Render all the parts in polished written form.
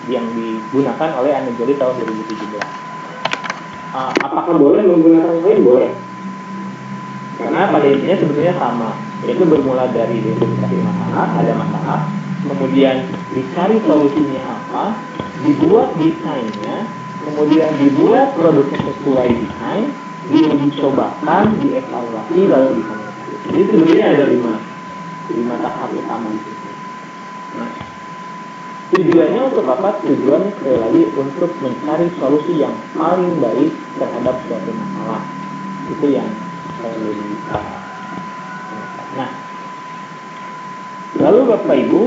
yang digunakan oleh Anegeli tahun 2017. Apakah boleh menggunakan lain? Boleh. Karena pada intinya sebetulnya sama, yaitu bermula dari identifikasi masalah, ada masalah, kemudian dicari solusinya apa, dibuat desainnya, kemudian dibuat produknya sesuai desain, diuji cobakan, dievaluasi, lalu dikomunikasi. Jadi sebetulnya ada lima tahap utama di situ. Nah, tujuannya untuk apa? Tujuannya sekali lagi untuk mencari solusi yang paling baik terhadap suatu masalah. Itu yang lebih Nah, lalu Bapak Ibu,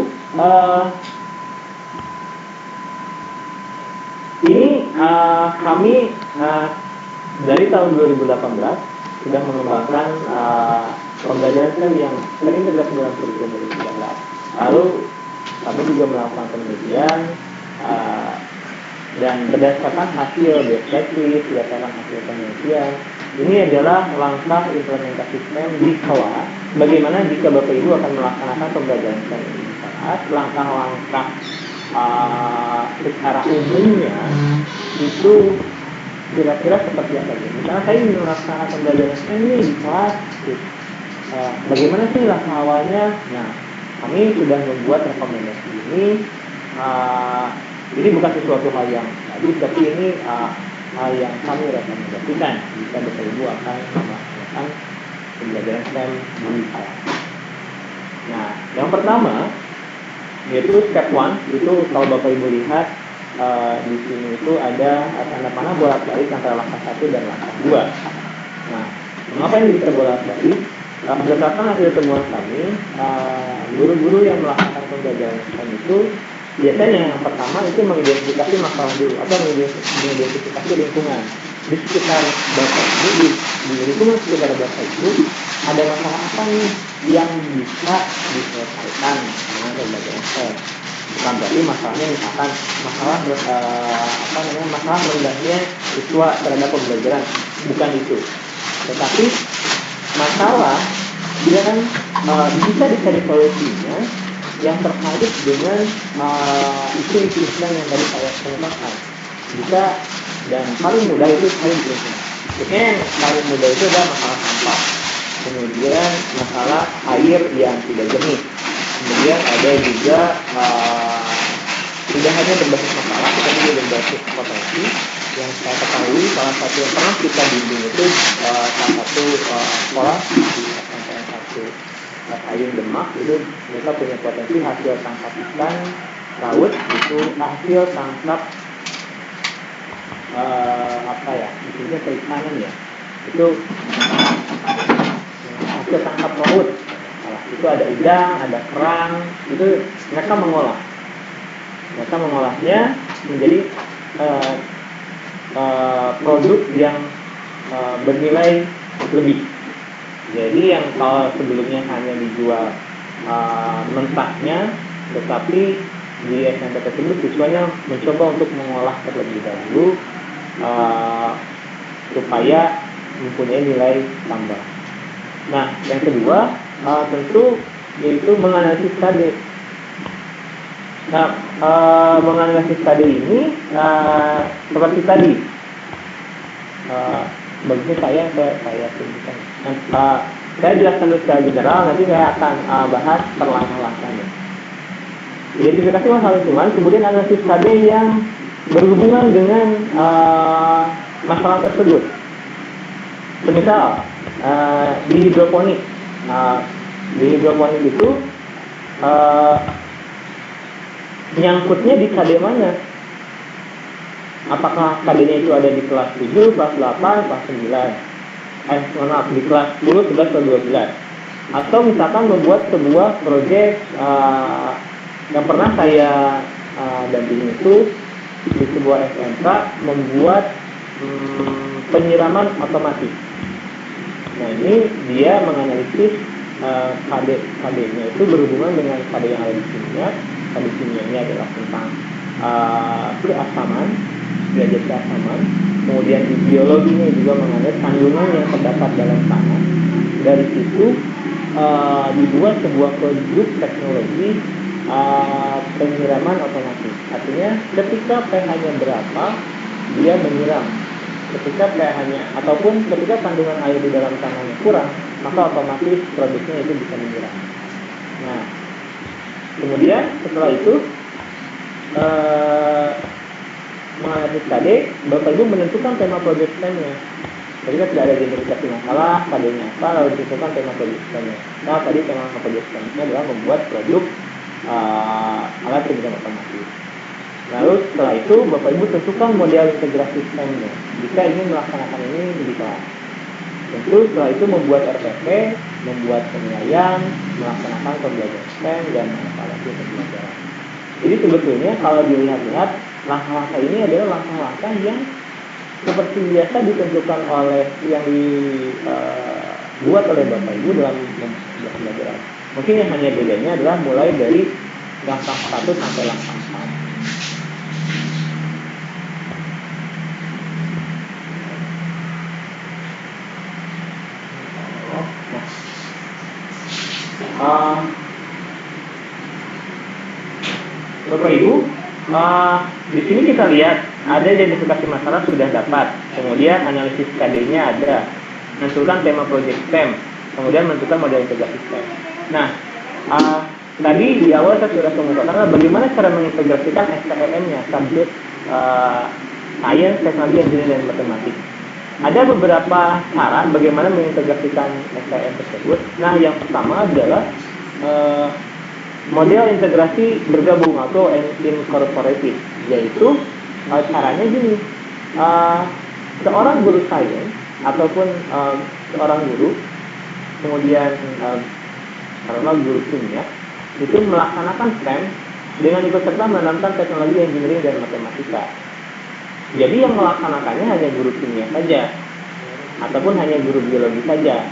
ini kami dari tahun 2018 sudah mengembangkan pembelajaran STEM yang terintegrasi dalam kurikulum 2019. Lalu kami juga melakukan penelitian dan berdasarkan hasil checklist, berdasarkan hasil penelitian, ini adalah langkah implementasi STEM di kelas. Bagaimana jika Bapak Ibu akan melaksanakan pembelajaran STEM di kelas? Langkah-langkah secara umumnya itu kira-kira seperti apa? Misalnya saya ingin melaksanakan pembelajaran STEM ini di kelas, bagaimana sih langkah awalnya? Nah, kami sudah membuat rekomendasi ini. Ini bukan sesuatu hal yang bagus, tapi ini hal yang kami rekomendasikan jika Bapak Ibu akan melaksanakan pembelajaran STEM di kelas. Nah, yang pertama yaitu step 1, itu kalau Bapak Ibu lihat di sini itu ada tanda panah bolak-balik antara langkah 1 dan langkah 2. Nah, mengapa ini bisa bolak-balik? Berdasarkan hasil temuan kami, guru-guru yang melakukan pembelajaran STEM itu biasanya yang pertama itu mengidentifikasi masalah dulu atau mengidentifikasi lingkungan di sekitar Bapak Ibu, di lingkungan sekitar Bapak Ibu ada masalah apa nih yang bisa diselesaikan dengan pembelajaran STEM. Bukan berarti masalahnya misalkan masalah rendahnya siswa terhadap pembelajaran, bukan itu. Tetapi masalah dia kan bisa dicari solusinya yang terkait dengan isu-isu yang tadi saya kemukakan. Bisa dan paling mudah itu paling lingkungan. Yang paling mudah itu adalah masalah sampah. Kemudian masalah air yang tidak jernih. Kemudian ada juga tidak hanya berbasis masalah, tetapi juga berbasis potensi. Yang saya ketahui salah satu yang pernah kita bimbing itu salah satu sekolah di SMPN 1 Ayun Demak, itu mereka punya potensi hasil tangkap ikan laut, itu hasil tangkap isinya perikanan ya, itu hasil tangkap laut. Itu ada udang, ada kerang, itu mereka mengolahnya menjadi produk yang bernilai lebih. Jadi yang kalau sebelumnya hanya dijual mentahnya, tetapi di SMP tersebut siswanya mencoba untuk mengolah terlebih dahulu supaya mempunyai nilai tambah. Nah, yang kedua tentu yaitu menganalisis KD. Nah, menganalisis KD ini seperti tadi. Bagusnya saya tunjukkan. Saya jelaskan secara general, nanti saya akan bahas per langkah-langkahnya. Identifikasi masalah lingkungan, kemudian analisis KD yang berhubungan dengan masalah tersebut. Semisal di hidroponik. Di hidroponik itu nyangkutnya di KD mana? Apakah KD-nya itu ada di kelas 7, kelas 8, kelas 9? Di kelas 10, 11, atau 12? Atau misalkan membuat sebuah proyek yang pernah saya dampingi itu di sebuah SMK membuat penyiraman otomatis. Nah, ini dia menganalisis KD-nya itu berhubungan dengan KD yang ada di kimia. KD kimianya adalah tentang keasaman, derajat keasaman. Kemudian di biologinya juga mengenai kandungan yang terdapat dalam tanah. Dari situ dibuat sebuah produk teknologi penyiraman otomatis. Artinya ketika pH-nya berapa, dia menyiram. Ketika pH-nya ataupun ketika kandungan air di dalam tanahnya kurang, maka otomatis produknya itu bisa menyiram. Nah, kemudian setelah itu menganalisis KD, Bapak Ibu menentukan tema project plan-nya. Ketika tidak ada identifikasi masalah, KD-nya apa, lalu ditentukan tema project plan-nya. Nah, tadi tema project plan-nya adalah membuat produk alat penyiram otomatis. Lalu setelah itu Bapak Ibu tentukan model integrasi sistemnya jika ingin melaksanakan ini di kelas. Tentu setelah itu membuat RPP, membuat penilaian, melaksanakan pembelajaran sistem dan evaluasi pembelajaran. Jadi sebetulnya kalau dilihat-lihat, langkah-langkah ini adalah langkah-langkah yang seperti biasa ditentukan oleh yang dibuat oleh Bapak Ibu dalam pembelajaran. Mungkin yang hanya bedanya adalah mulai dari langkah 1 sampai langkah 4. Bapak Ibu, di sini kita lihat ada identifikasi masalah sudah dapat, kemudian analisis KD-nya ada, menentukan tema project stem, kemudian menentukan model integrasi stem. Nah, tadi di awal saya sudah mengatakan bagaimana cara mengintegrasikan STEM-nya, subject Science, Teknologi, Engineering, dan Matematik. Ada beberapa cara bagaimana mengintegrasikan STM tersebut. Nah, yang pertama adalah model integrasi bergabung atau incorporated, yaitu caranya gini, seorang guru sains ataupun seorang guru, kemudian karena guru kimia itu melaksanakan STEM dengan ikut serta menanamkan teknologi, engineering, dan matematika. Jadi yang melaksanakannya hanya guru kimia saja, ataupun hanya guru biologi saja,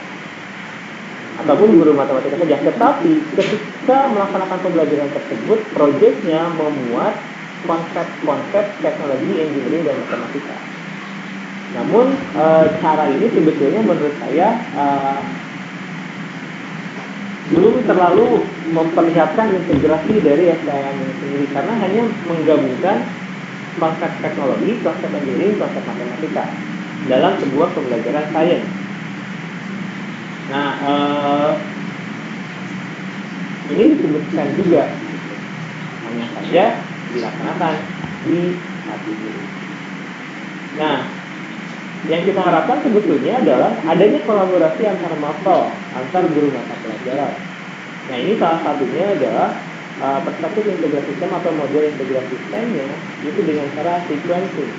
ataupun guru matematika saja. Tetapi ketika melaksanakan pembelajaran tersebut, proyeknya memuat konsep-konsep teknologi, engineering, dan matematika. Namun cara ini sebetulnya menurut saya belum terlalu memperlihatkan integrasi dari STM ini sendiri, karena hanya menggabungkan konsep teknologi, konsep engineering, konsep matematika dalam sebuah pembelajaran sains. Nah, ini disebutkan juga, hanya saja dilaksanakan di hati guru. Nah, yang kita harapkan sebetulnya adalah adanya kolaborasi antar mapel, antar guru mata pelajaran. Nah, ini salah satunya adalah perspektif integrasi sistem atau model integrasi sistemnya itu dengan cara sequencing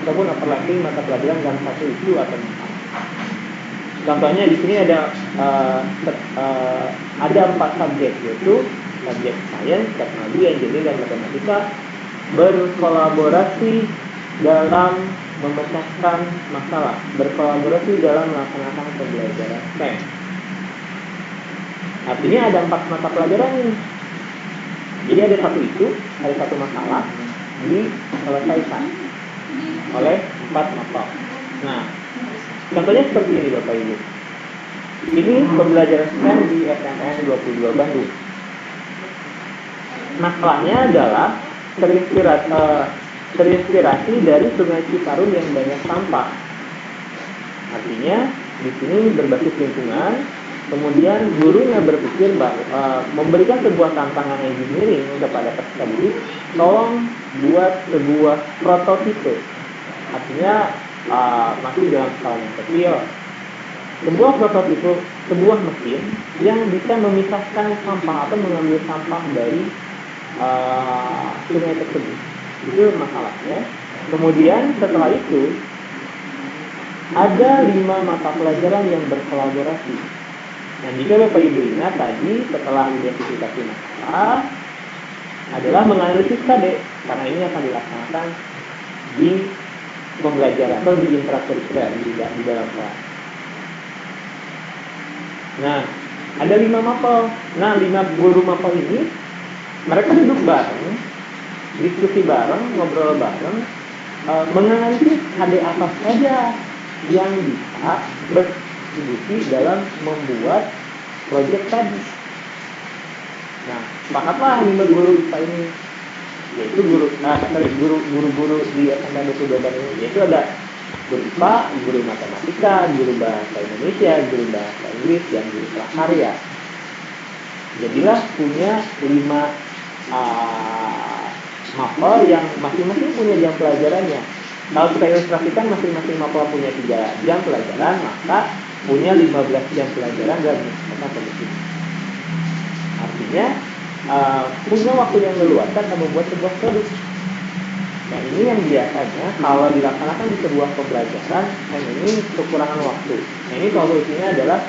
ataupun overlapping mata pelajaran dalam satu isu atau masalah. Contohnya di sini ada 4 subjek, yaitu subjek sains, teknologi, engineering, dan matematika berkolaborasi dalam memecahkan masalah, berkolaborasi dalam melaksanakan pembelajaran STEM. Artinya ada 4 mata pelajaran ini. Jadi ada satu isu, ada satu masalah diselesaikan oleh 4 mata. Nah, contohnya seperti ini Bapak Ibu. Ini pembelajaran STEM di SNN 22 Bandung. Masalahnya adalah terinspirasi dari Sungai Citarum yang banyak sampah. Artinya di sini berbasis lingkungan. Kemudian gurunya berpikir bahwa memberikan sebuah tantangan engineering kepada peserta didik, tolong buat sebuah prototipe. Artinya masih dalam skala yang kecil. Sebuah prototipe, sebuah mesin yang bisa memisahkan sampah atau mengambil sampah dari sungai tersebut. Itu masalahnya. Kemudian setelah itu ada 5 mata pelajaran yang berkolaborasi. Nah, jika Bapak Ibu ingat tadi setelah identifikasi masalah adalah menganalisis KD, karena ini akan dilaksanakan di pembelajaran atau di intrakurikuler di dalam kelas. Nah, ada 5 mapel. Nah, 5 guru mapel ini mereka duduk bareng, diskusi bareng, ngobrol bareng, menganalisis KD apa saja yang bisa berkontribusi dalam membuat proyek tadi. Nah, sepakatlah 5 guru IPA ini, yaitu guru-guru di SMK Dukuh Doban ini, yaitu ada guru IPA, guru matematika, guru bahasa Indonesia, guru bahasa Inggris, dan guru prakarya. Jadilah punya 5 mapel yang masing-masing punya jam pelajarannya. Kalau kita ilustrasikan masing-masing mapel punya 3 jam pelajaran, maka punya 15 jam pelajaran dalam masa politik. Artinya punya waktu yang leluasa untuk membuat sebuah produk. Nah, ini yang biasanya kalau dilaksanakan di sebuah pembelajaran, ini kekurangan waktu. Nah, ini solusinya adalah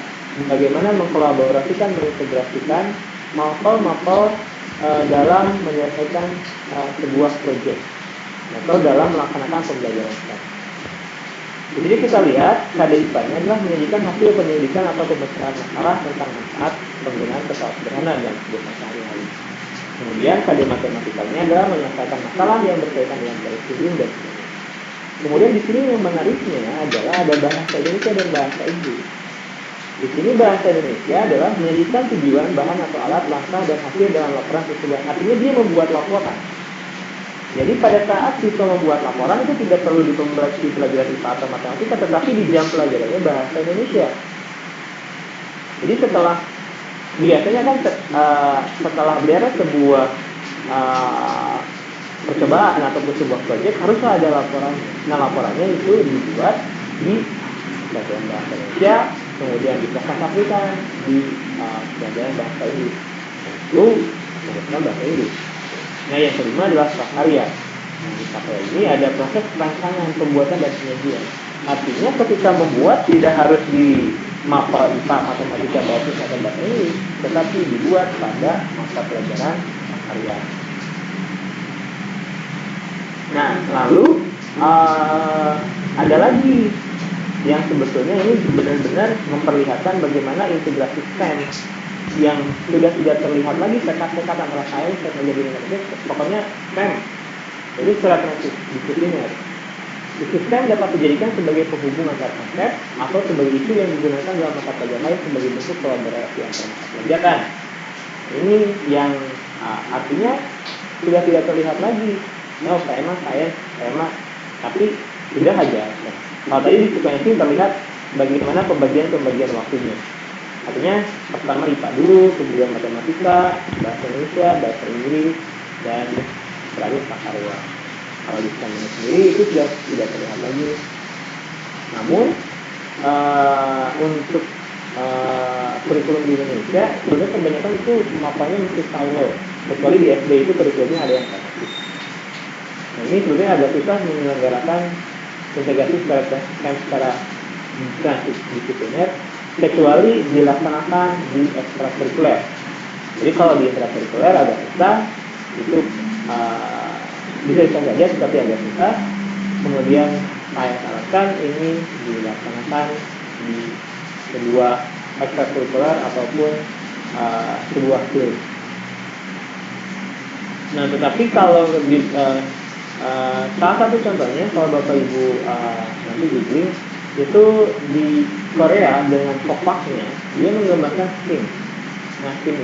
bagaimana mengkolaborasikan, mengintegrasikan mapel-mapel dalam menyelesaikan sebuah proyek atau dalam melaksanakan pembelajaran STEM. Jadi kita lihat KDIPA-nya adalah menyajikan hasil penyelidikan atau pemecahan masalah tentang manfaat penggunaan pesawat sederhana dalam kehidupan sehari-hari. Kemudian KD matematikanya adalah menyelesaikan masalah yang berkaitan dengan garis studium dan sebagainya. Kemudian di sini yang menariknya adalah ada bahasa Indonesia dan bahasa Inggris. Di sini bahasa Indonesia adalah menyajikan tujuan, bahan atau alat, langkah dan hasil dalam laporan tersebut. Artinya dia membuat laporan. Jadi pada saat siswa membuat laporan itu tidak perlu dipelajari IPA atau matematika, tetapi di jam pelajarannya bahasa Indonesia. Jadi biasanya kan setelah beres sebuah percobaan atau sebuah proyek haruslah ada laporannya. Nah, laporannya itu dibuat di pelajaran bahasa Indonesia, kemudian dipresentasikan di pelajaran bahasa Inggris. Itu menggunakan bahasa Inggris. Nah, yang kelima adalah prakarya. Nah, di prakarya ini ada proses perancangan, pembuatan dan penyajian. Artinya ketika membuat tidak harus di mapel IPA, matematika, bahasa atau bahasa Inggris, tetapi dibuat pada mata pelajaran prakarya. Nah, lalu ada lagi yang sebetulnya ini benar-benar memperlihatkan bagaimana integrasi STEM yang sudah tidak terlihat lagi sekat-sekat antara sains, teknologi, dan teknik, pokoknya STEM. Jadi secara transdisipliner. STEM dapat dijadikan sebagai penghubung antar konsep atau sebagai isu yang digunakan dalam mata pelajaran lain sebagai bentuk kolaborasi antar mata pelajaran. Ini yang artinya sudah tidak terlihat lagi. Oh, tema sains, tema, tapi sudah aja. Kalau tadi di sequencing terlihat bagaimana pembagian waktunya. Artinya pertama IPA dulu, kemudian matematika, bahasa Indonesia, bahasa Inggris, dan terakhir prakarya. Kalau di STEM sendiri itu sudah tidak terlihat lagi. Namun untuk kurikulum di Indonesia sebenarnya kebanyakan itu mapanya mesti silo, kecuali di SD itu kurikulumnya ada yang tematik. Nah, ini sebenarnya agak susah menyelenggarakan integrasi secara transdisipliner kecuali dilaksanakan di ekstrakurikuler. Jadi kalau di ekstrakurikuler agak susah, itu bisa saja tetapi agak susah. Kemudian saya sarankan ini dilaksanakan di sebuah ekstrakurikuler ataupun sebuah field. Nah, tetapi kalau salah satu contohnya kalau Bapak Ibu nanti googling itu di Korea dengan Kokpaknya dia menggambarkan STEAM. Nah, STEAM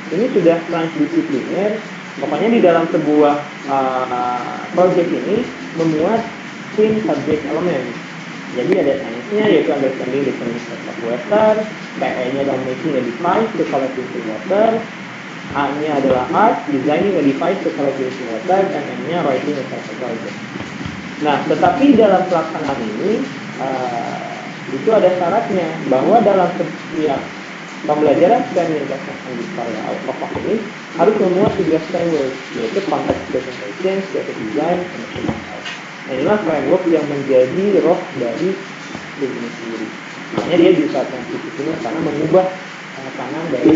ini sudah transdisipliner. Pokoknya di dalam sebuah project ini memuat STEAM subject element. Jadi ada sainsnya yaitu understanding the concept of water, PE-nya adalah making a device to collect drinking water, A-nya adalah art, designing a device to collect drinking water, dan M-nya writing a proposal. Nah, tetapi dalam pelaksanaan ini itu ada syaratnya bahwa dalam setiap pembelajaran STEM yang dilaksanakan di Korea Kopak ini harus memuat 3 framework, yaitu context presentation, creative design, dan instrumental. Nah, inilah framework yang menjadi roh dari STEM ini sendiri. Makanya dia bisa transdisipliner karena mengubah tangan dari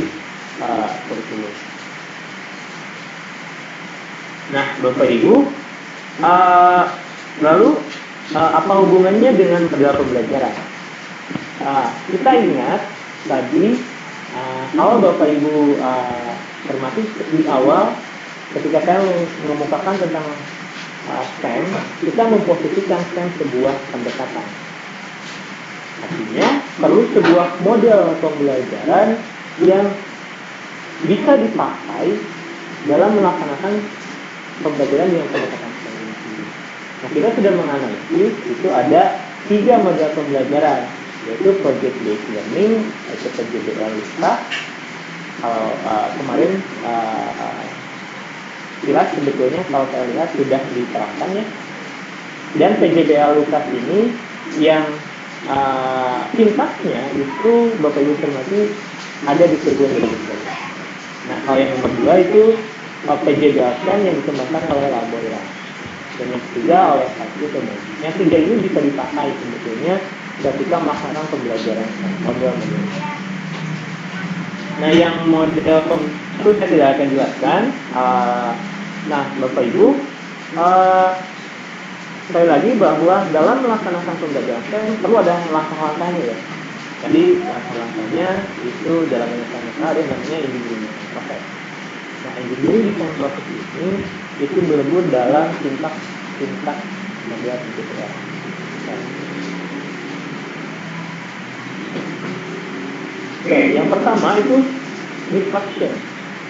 kurikulum. Nah, Bapak Ibu, lalu apa hubungannya dengan dalam pembelajaran? Kita ingat tadi kalau Bapak Ibu termasuk di awal ketika saya mengemukakan tentang STEM, kita memposisikan STEM sebuah pendekatan. Artinya perlu sebuah model pembelajaran yang bisa dipakai dalam melaksanakan pembelajaran yang pendekatan kognisi. Nah, kita sudah menganalisis itu ada 3 model pembelajaran, yaitu project based learning atau PJBL LUKA. Kalau kemarin jelas sebetulnya kalau saya lihat sudah diterapkan ya. Dan PJBL LUKA ini yang sintaksnya itu Bapak Ibu cermati ada di perguruan tinggi. Nah, kalau yang nomor 2 itu PJBL yang dikembangkan oleh Laboratorium. Dan yang ketiga oleh satu teman. Yang 3 ini bisa dipakai sebetulnya ketika melaksanakan pembelajaran model-model. Nah, yang model itu saya tidak akan jelaskan. Nah, Bapak Ibu, sekali lagi bahwa dalam melaksanakan pembelajaran perlu ada langkah-langkahnya ya. Jadi langkah-langkahnya itu dalam melaksanakan ada yang namanya engineering proses. Nah, engineering design proses ini itu berlebur dalam sintaks model PJBL. Oke, yang pertama itu reflection.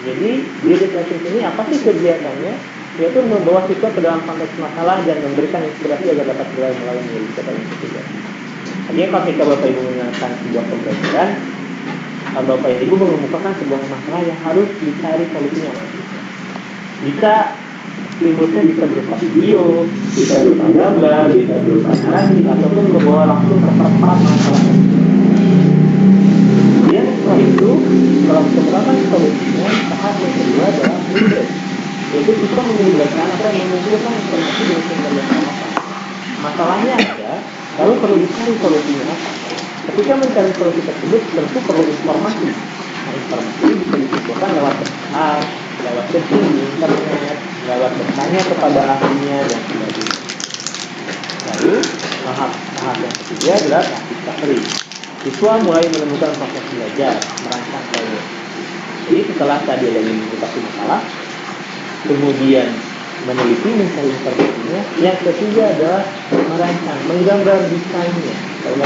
Jadi di reflection ini apa sih kegiatannya? Yaitu membawa siswa ke dalam konteks masalah dan memberikan inspirasi agar dapat belajar melalui kegiatan yang ketiga. Artinya kalau kita Bapak Ibu mengenalkan sebuah pembelajaran, Bapak Ibu mengemukakan sebuah masalah yang harus dicari solusinya. Bisa inputnya bisa berupa video, bisa berupa gambar, bisa berupa narasi, ataupun membawa langsung ke tempat masalah. Kemudian setelah itu, setelah menemukan solusinya, tahap yang kedua adalah research, yaitu kita mengumpulkan atau mengumpulkan informasi dari sumber yang sama. Masalahnya ada, lalu perlu dicari solusinya apa. Ketika mencari solusi tersebut, tentu perlu informasi. Nah, informasi bisa dikumpulkan lewat chat, lewat searching di internet, lewat bertanya kepada ahlinya dan sebagainya. Lalu tahap yang ketiga adalah discovery. Siswa mulai menemukan proses belajar, merancang proyek. Jadi setelah tadi ada identifikasi masalah, kemudian meneliti, mencari informasinya, yang ketiga adalah merancang, menggambar desainnya. Kalau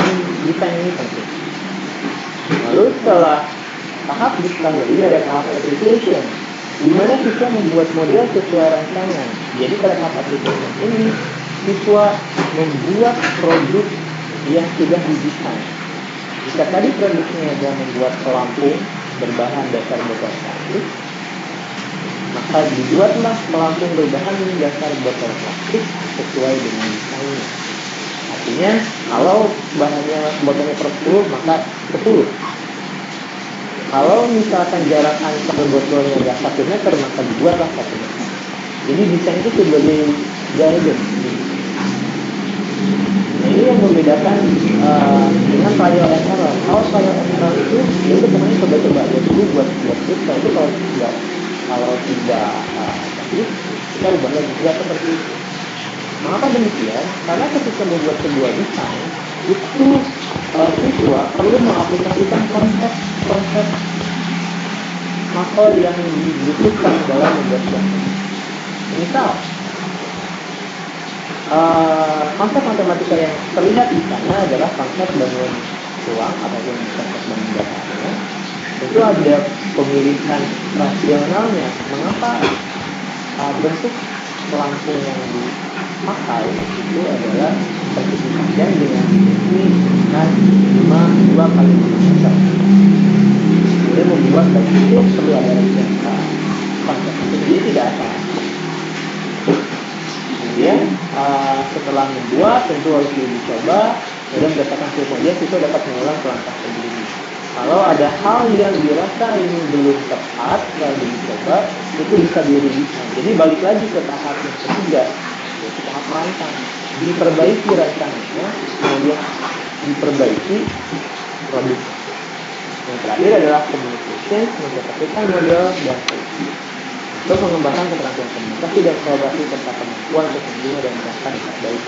desain ini penting. Lalu setelah tahap discovery ada tahap application, di mana siswa membuat model sesuai rancangan. Jadi pada tahap application ini, siswa membuat produk yang sudah didesain. Jika tadi produknya adalah membuat pelampung berbahan dasar botol plastik, maka dibuatlah pelampung berbahan dasar botol plastik sesuai dengan desainnya. Artinya, kalau bahannya botolnya per 10, maka 10. Kalau misalkan jarak antar botolnya nggak 1 meter, maka dibuatlah 1 meter. Jadi desain itu sebagai guidance. Nah, ini yang membedakan dengan trial and error. Kalau trial and error itu, ya itu pokoknya coba-coba ya dulu buat kita itu kalau tidak bagus, kita ubah lagi tidak seperti itu. Mengapa demikian? Karena ketika membuat sebuah desain itu siswa perlu mengaplikasikan konsep metode yang dibutuhkan dalam membuat desain. Misal konsep matematika yang terlihat di sana adalah konsep bangun ruang ataupun konsep bangun dasarnya. Itu ada pemilihan rasionalnya. Mengapa bentuk pelampung yang dipakai itu adalah persegi panjang dengan dimensi 2 kali 5 meter. Kemudian membuat dari itu perlu ada rencana konsep itu jadi tidak asal. Kemudian setelah membuat tentu harus dicoba, kemudian berdasarkan kemudian itu dapat mengulang langkah sebelumnya. Kalau ada hal yang dirasa ini belum tepat kalau dicoba, itu bisa direvision. Jadi balik lagi ke tahap yang ketiga, yaitu tahap rancang. Diperbaiki rancangannya, kemudian diperbaiki produk. Yang terakhir adalah communication, mencatatkan model dan untuk mengembangkan keterampilan komunikasi dan kolaborasi serta kemampuan untuk menjual dan merasakan yang baik.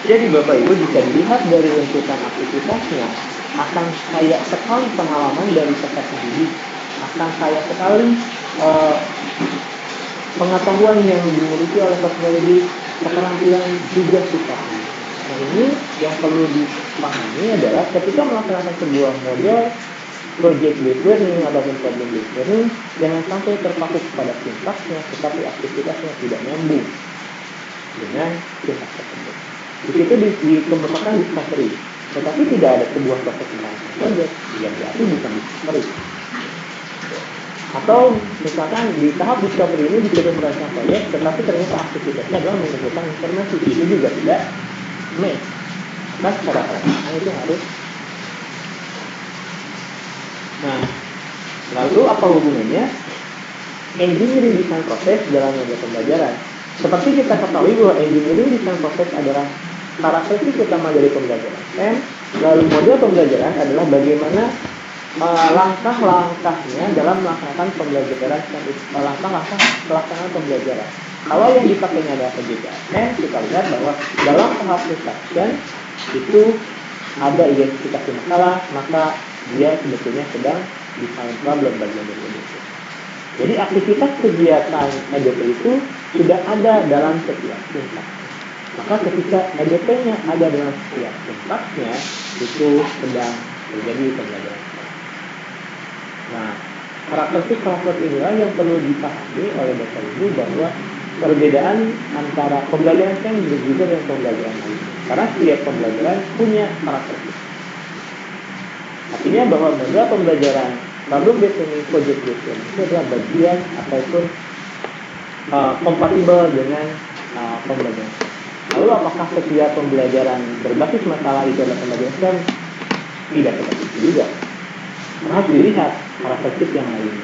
Jadi Bapak Ibu jika dilihat dari runtutan aktivitasnya, akan kaya sekali pengalaman dari peserta didik, akan kaya sekali pengetahuan yang dimiliki oleh peserta didik, keterampilan juga sifatnya. Nah ini yang perlu dipahami adalah ketika melaksanakan sebuah model project based learning ataupun problem based learning jangan sampai terpaku pada sintaksnya, tetapi aktivitasnya tidak nyambung dengan sintaks tersebut. Di situ dikemukakan discovery, tetapi tidak ada sebuah proses pembahasan project yang berarti bukan discovery. Atau misalkan di tahap discovery ini disuruh merancang proyek, tetapi ternyata aktivitasnya adalah mengumpulkan informasi, itu juga tidak match. Nah, secara perancangan itu harus. Nah, lalu apa hubungannya engineering design proses dalam model pembelajaran? Seperti kita ketahui bahwa engineering design proses adalah karakteristik utama dari pembelajaran STEM. Lalu model pembelajaran adalah bagaimana langkah-langkahnya dalam melaksanakan pembelajaran STEM, langkah-langkah pelaksanaan pembelajaran. Kalau yang dipakainya adalah PJKSN, kita lihat bahwa dalam tahap instruction itu ada identifikasi masalah, maka dia sebetulnya sedang design problem bagian dari EDP. Jadi aktivitas kegiatan EDP itu sudah ada dalam setiap sintak. Maka ketika EDP-nya ada dalam setiap sintaknya, itu sedang terjadi pembelajaran. Nah, karakteristik inilah yang perlu dipahami oleh Bapak Ibu bahwa perbedaan antara pembelajaran STEM berbeda dengan pembelajaran lain. Karena setiap pembelajaran punya karakteristik. Artinya bahwa model pembelajaran problem based learning, project based learning itu adalah bagian ataupun kompatibel dengan pembelajaran. Lalu apakah setiap pembelajaran berbasis masalah itu adalah pembelajaran STEM? Tidak seperti itu juga. Harus dilihat karakteristik yang lain.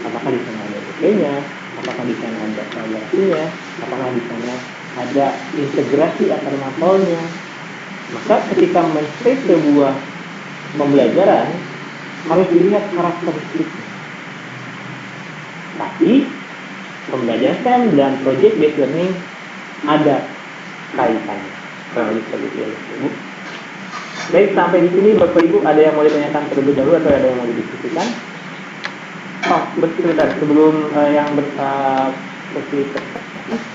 Apakah di sana ada EDP-nya, apakah di sana ada kolaborasinya, apakah di sana ada integrasi antar mapelnya. Maka ketika men-state sebuah pembelajaran harus dilihat karakteristiknya. Tapi pembelajaran STEM dan project based learning ada kaitannya. Seperti itu ya, Ibu. Baik, sampai di sini Bapak Ibu ada yang mau ditanyakan terlebih dahulu atau ada yang mau didiskusikan? Oh, sebentar sebelum yang seperti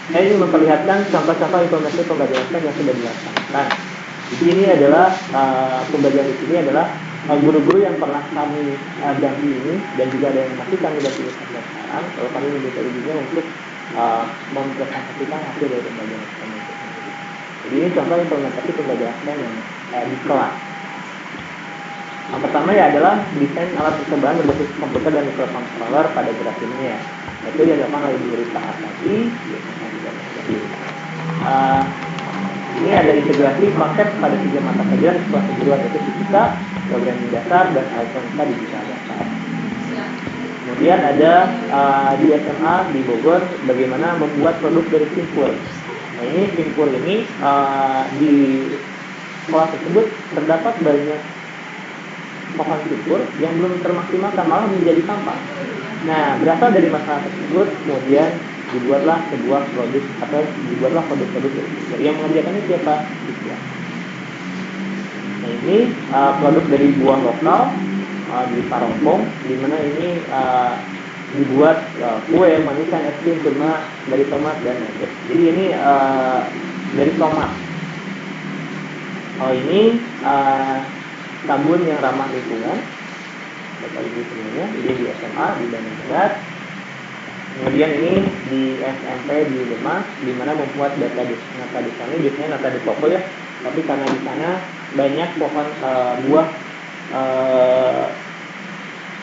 saya ingin memperlihatkan contoh-contoh informasi pembelajaran STEM yang sudah dilaksanakan. Di sini adalah pembelajaran di sini adalah guru-guru yang pernah kami dampingi dan juga ada yang masih kami dampingi sampai sekarang. Kalau kami meminta izinnya untuk mempresentasikan hasil dari pembelajaran STEM itu sendiri. Jadi ini contoh implementasi pembelajaran STEM yang di kelas. Yang pertama ya adalah desain alat percobaan berbasis komputer dan microcontroller pada grafiknya. Itu yang dilakukan oleh Bu Rita Arsati. Ini ada integrasi paket pada 3 mata pelajaran sekolah kejuruan, yaitu fisika, programming dasar, dan elektronika digital dasar. Kemudian ada di SMA di Bogor bagaimana membuat produk dari simpul. Nah ini simpul ini di sekolah tersebut terdapat banyak pohon simpul yang belum termaksimalkan, malah menjadi sampah. Nah berasal dari masalah tersebut kemudian dibuatlah sebuah produk atau dibuatlah produk-produk dari simpul. Yang mengerjakannya siapa? Siswa. Nah ini produk dari buah lokal di Parompong, di mana ini dibuat kue, manisan, es krim, kurma dari tomat dan nugget. Jadi ini dari tomat. Oh ini sabun yang ramah lingkungan, Bapak Ibu semuanya. Ini di SMA di Bandung Barat. Kemudian ini di SMP di Demak, di mana membuat nata di sana, biasanya nata di toko ya. Tapi karena di sana banyak pohon buah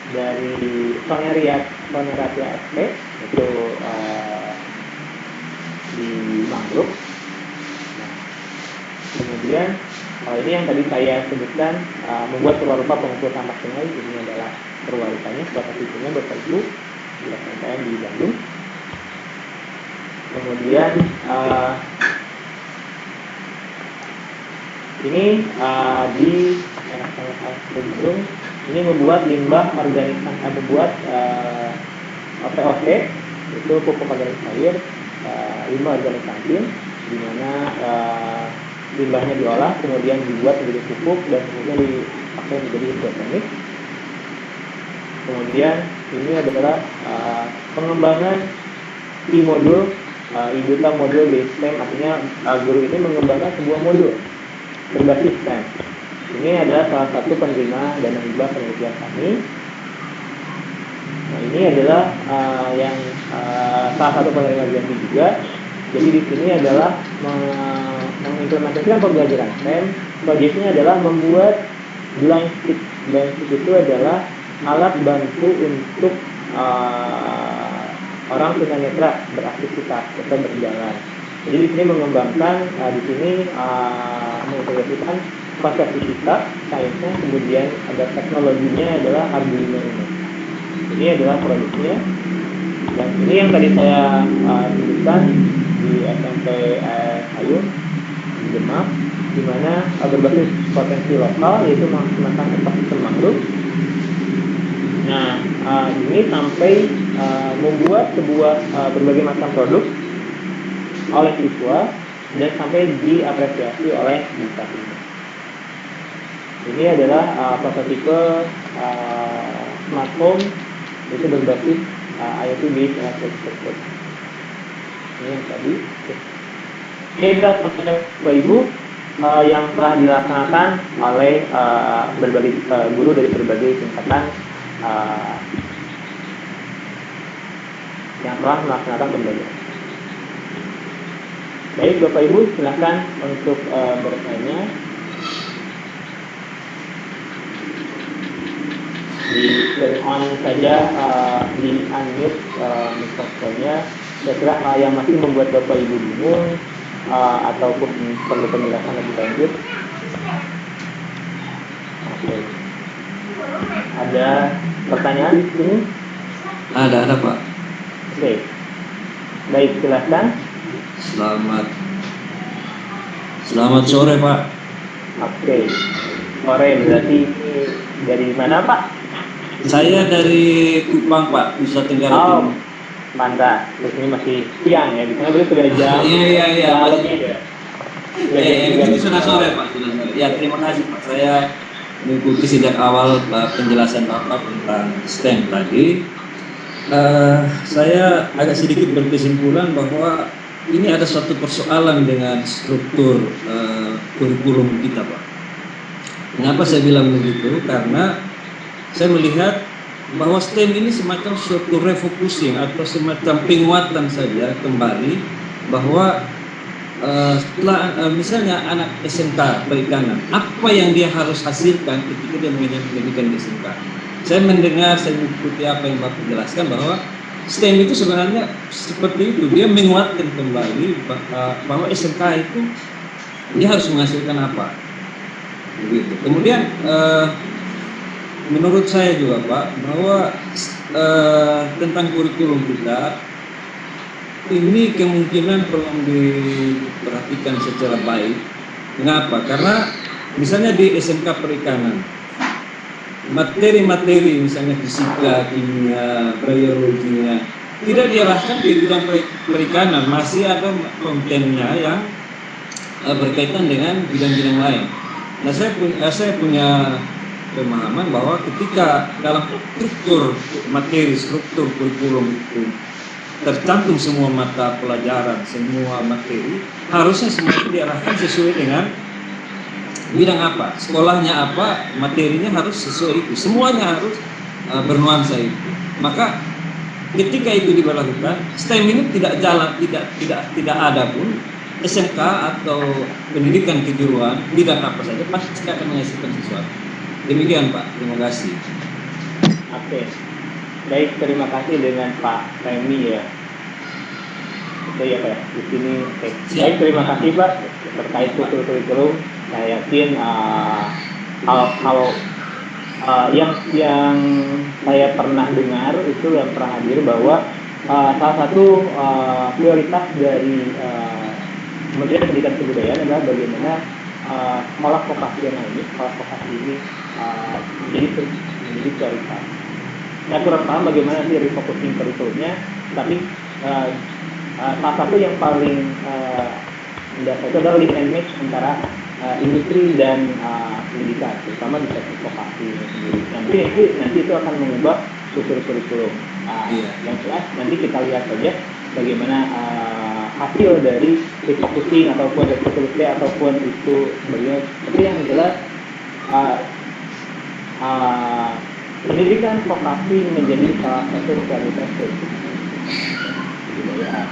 dari Soneratia sp itu di mangrove. Nah, kemudian ini yang tadi saya sebutkan membuat perwarupa pengumpul sampah sungai. Ini adalah perwarupanya, prototipinya Bapak Ibu di SNPTN di Bandung. Kemudian ini di Bandung ini membuat limbah organik, membuat POC, itu pupuk organik cair, limbah organik kantin, di mana limbahnya diolah kemudian dibuat menjadi pupuk dan kemudian dipakai menjadi hidroponik. Kemudian ini adalah pengembangan e-modul, IDUTA modul based STEM, artinya guru ini mengembangkan sebuah modul berbasis STEM. Ini adalah salah satu penerima dana hibah penelitian kami. Nah, ini adalah salah satu penerima janji juga. Jadi di sini adalah mengimplementasikan pembelajaran STEM. Proyeknya adalah membuat blind stick. Blind stick itu adalah alat bantu untuk orang tunanetra beraktivitas atau berjalan. Jadi di sini mengembangkan, di sini mengintegrasikan konsep fisika, sainsnya, kemudian ada teknologinya adalah Arduino ini. Ini adalah produknya. Dan ini yang tadi saya tunjukkan di SMP Ayun di Demak, di mana berbasis potensi lokal yaitu menggunakan ekosistem mangrove. Nah, ini sampai membuat sebuah berbagai macam produk oleh siswa dan sampai diapresiasi oleh bupati. Ini adalah prototipe smartphone itu berbasis IoT based electric circuit. Ini yang tadi. Ini adalah Bapak Ibu yang telah dilaksanakan oleh berbagai guru dari berbagai tingkatan yang telah melaksanakan pembelajaran. Baik Bapak Ibu, silakan untuk bertanya. Di turn on saja, di unmute mikrofonnya. Kira-kira yang masih membuat Bapak Ibu bingung ataupun perlu penjelasan lebih lanjut. Oke. Ada pertanyaan di sini? Ada Pak. Oke. Baik, silakan. Selamat sore Pak. Oke. Sore berarti dari mana Pak? Saya dari Kupang Pak, Nusa Tenggara Timur. Mantap. Terus ini masih siang ya, di sana berarti sudah jam. Iya. Ini sudah sore Pak, sudah sore. Ya, terima kasih Pak. Saya mengikuti sejak awal penjelasan Bapak tentang STEM tadi. Saya agak sedikit berkesimpulan bahwa ini ada suatu persoalan dengan struktur kurikulum kita Pak. Kenapa saya bilang begitu? Karena saya melihat bahwa STEM ini semacam suatu refocusing atau semacam penguatan saja kembali bahwa setelah misalnya anak SMK perikanan, apa yang dia harus hasilkan ketika dia mengenyam pendidikan di SMK. Saya mendengar, saya mengikuti apa yang Bapak jelaskan bahwa STEM itu sebenarnya seperti itu, dia menguatkan kembali bahwa SMK itu dia harus menghasilkan apa. Begitu. Kemudian menurut saya juga Pak bahwa tentang kurikulum kita ini kemungkinan perlu diperhatikan secara baik. Mengapa? Karena misalnya di SMK perikanan materi-materi misalnya fisika, kimia, biologinya tidak diarahkan di bidang perikanan, masih ada kontennya yang berkaitan dengan bidang-bidang lain. Nah, saya punya pemahaman bahwa ketika dalam struktur materi, struktur kurikulum itu tercantum semua mata pelajaran, semua materi, harusnya semua itu diarahkan sesuai dengan bidang apa, sekolahnya apa, materinya harus sesuai itu, semuanya harus bernuansa itu. Maka ketika itu diberlakukan, STEM ini tidak jalan, tidak ada pun SMK atau pendidikan kejuruan bidang apa saja pasti akan menghasilkan sesuatu. Demikian Pak, terima kasih. Oke, baik, terima kasih dengan Pak Remi ya. Oke ya Pak, di sini. Oke. Baik, terima kasih Pak terkait kurikulum. Saya yakin hal yang saya pernah dengar itu yang pernah hadir bahwa salah satu prioritas dari Kementerian Pendidikan dan Kebudayaan adalah bagaimana sekolah vokasi ini menjadi prioritas. Saya kurang paham bagaimana nanti refocusing kurikulumnya, tapi salah satu yang paling mendasar itu adalah link and match antara industri dan pendidikan, terutama di sektor vokasi sendiri. Nanti itu akan mengubah struktur kurikulum. Yang jelas nanti kita lihat saja bagaimana hasil dari refocusing ataupun refocusing ataupun itu bagaimana. Tapi yang jelas uh, uh, pendidikan vokasi menjadi salah satu kualitas kebudayaan.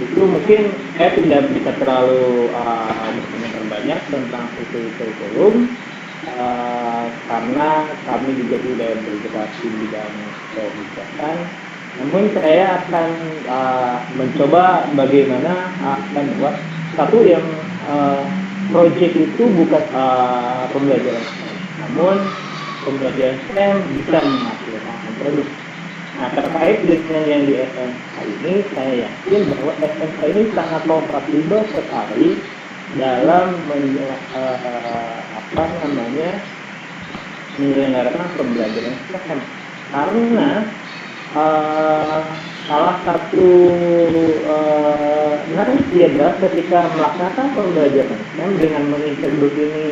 Itu mungkin saya tidak bisa terlalu berkomentar banyak tentang itu kurikulum karena kami juga tidak bergerak di bidang kebijakan. Namun saya akan mencoba bagaimana akan buat satu yang proyek itu bukan pembelajaran STEM, namun pembelajaran STEM bisa menghasilkan produk. Nah, terkait dengan yang di SMK ini, saya yakin bahwa SMK ini sangat kompatibel sekali dalam menyelenggarakan pembelajaran STEM. Karena salah satu nanti adalah ketika melaksanakan pembelajaran STEM dengan mengintegrasi ini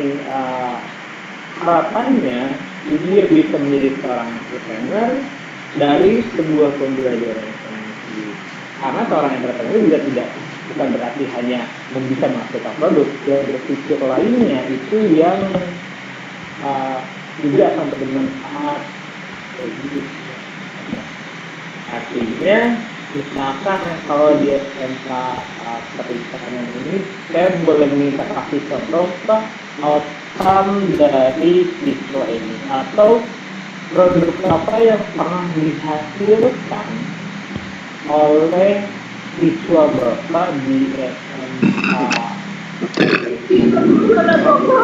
harapannya dia bisa menjadi seorang entrepreneur dari sebuah pembelajaran sendiri. Karena seorang entrepreneur juga bukan berarti hanya bisa menghasilkan produk, yang berpikir lainnya itu yang juga akan bermanfaat. Artinya, misalkan kalau di SMK perikanan ini, saya boleh minta kasih contoh Pak, outcome dari siswa ini atau produk apa yang pernah dihasilkan oleh siswa Bapak di SMK.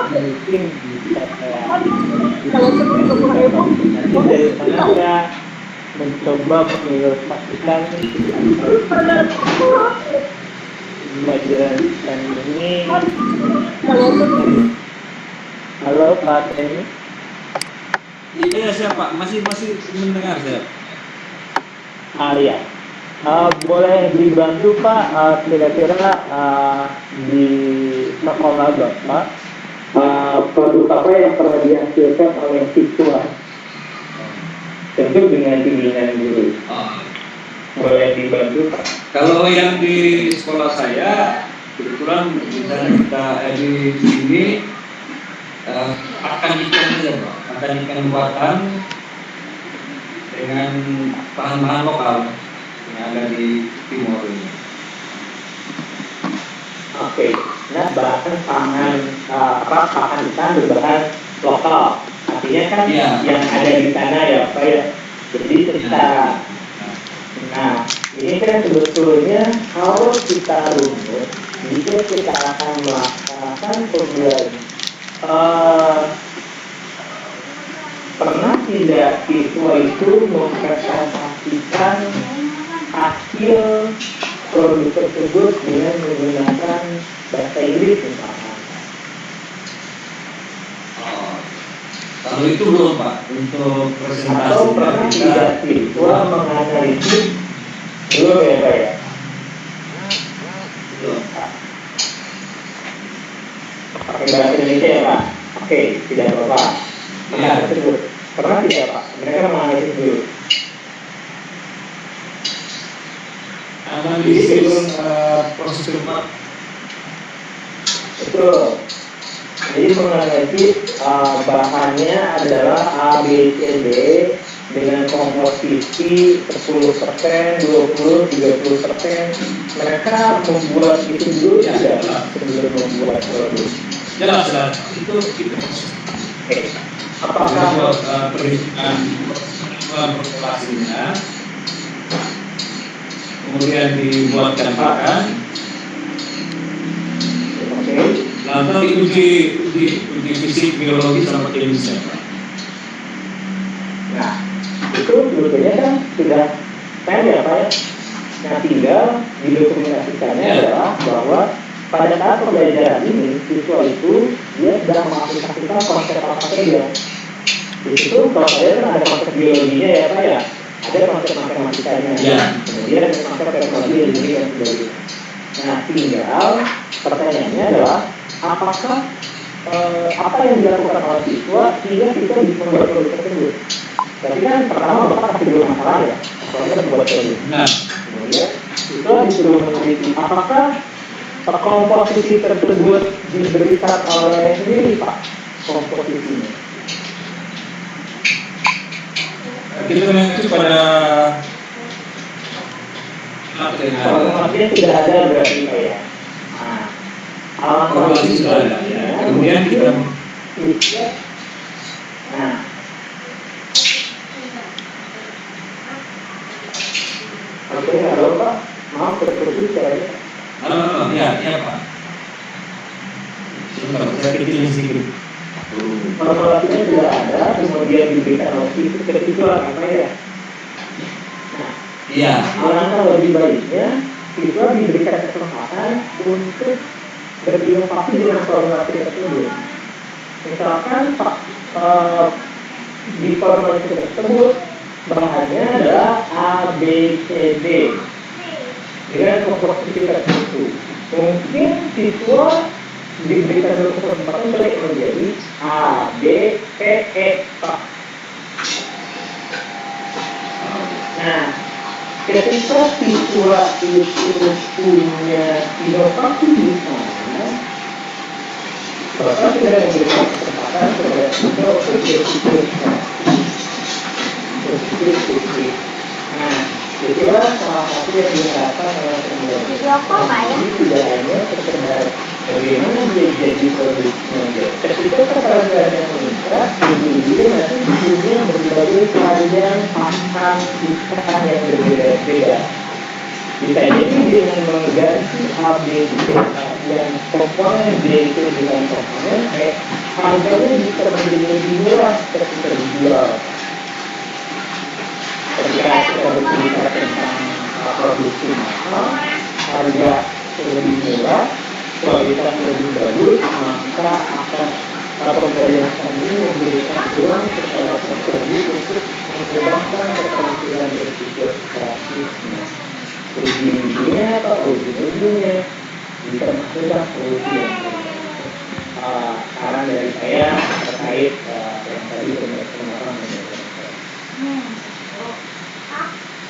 Mungkin bisa saya nanti dari sana saya mencoba mengilustrasikan pembelajaran STEM ini. Halo Pak Teni. Iya siapa? Masih mendengar saya. Iya. Boleh dibantu Pak kira-kira di sekolah Bapak produk apa yang pernah dihasilkan oleh siswa? Tentu dengan bimbingan guru. Boleh dibantu Pak? Kalau yang di sekolah saya kebetulan kita di sini pakan ikan saja Pak. Pakan ikan buatan dengan bahan-bahan lokal yang ada di Timur ini. Oke, nah bahan pangan pakan ikan berbahan lokal. Artinya kan yang ada di sana ya Pak ya. Jadi secara nah ini kan sebetulnya kalau kita runut jika kita akan melaksanakan pembelajaran pernah tidak siswa itu mempresentasikan hasil produk tersebut dengan menggunakan bahasa Inggris misalnya? Kalau itu belum Pak, untuk presentasi. Atau pernah tidak siswa menganalisis belum ya Pak ya? Belum Pak. Pakai bahasa Indonesia ya Pak? Oke, tidak apa-apa. Maka tersebut pernah tidak Pak? Mereka menganalisis dulu. Analisis proses Pak. Betul. Jadi menganalisis bahannya adalah A, B, C, D dengan komposisi 10%, 20, 30%. Mereka membuat itu dulu tidak sebelum membuat produk. Jelas. Itu kita. Oke. Apakah buat perhitungan kalkulasinya, kemudian dibuatkan pakan, oke. lalu diuji fisik, biologi sama kimia. Nah, itu sebetulnya kan sudah pen ya Pak ya. Nah, tinggal didokumentasikannya adalah bahwa pada saat pembelajaran ini siswa itu dia sedang mengaplikasikan konsep apa saja. Di situ kalau saya kan ada konsep biologinya ya Pak ya, ada konsep matematikanya, kemudian ada konsep teknologi yang dan sebagainya. Nah, tinggal pertanyaannya adalah apakah apa yang dilakukan oleh siswa sehingga kita bisa membuat produk tersebut. Berarti kan pertama Bapak kasih dulu masalah ya, soalnya membuat produk. Nah, kemudian itu disuruh meneliti apakah komposisi tersebut diberikan oleh sendiri Pak komposisinya. Kita mengacu pada materi. Kalau maksudnya tidak ada berarti kayak alam Korelasi sudah ada. Ya. Kemudian kita oke, halo Pak, maaf terputus saya. halo, ya Pak. Sebentar, saya kecilin sedikit. Korelasinya tidak ada, kemudian diberikan opsi itu apa ya? Iya. Alangkah lebih baiknya siswa diberikan kesempatan untuk berinovasi dengan formulasi tersebut. Misalkan di formulasi tersebut bahannya adalah A, B, C, D dengan komposisi tertentu. Mungkin siswa diberikan kesempatan menjadi A, B, C, E, F. Nah, ketika siswa itu punya inovasi di sana, Bapak sudah memberikan kesempatan kepada siswa untuk berpikir. Nah, itulah salah satu yang diharapkan oleh pembelajaran. Ini tidak hanya sekedar bagaimana dia jadi produknya. Ketika keterampilannya meningkat, dia nanti punya berbagai varian paham kita yang berbeda-beda. Bisa jadi dengan mengganti A, B, C yang komponen B itu dengan komponen E, harganya bisa menjadi lebih murah ketika dijual. Ketika kita berbicara tentang produksi mahal, harga lebih murah, kualitas lebih bagus, maka akan pembelajaran ini memberikan ruang kepada peserta untuk mengembangkan keterampilan berpikir kreatifnya. Ujung-ujungnya atau ujung-ujungnya bisa menghasilkan solusi yang saran dari saya terkait yang tadi pembahasan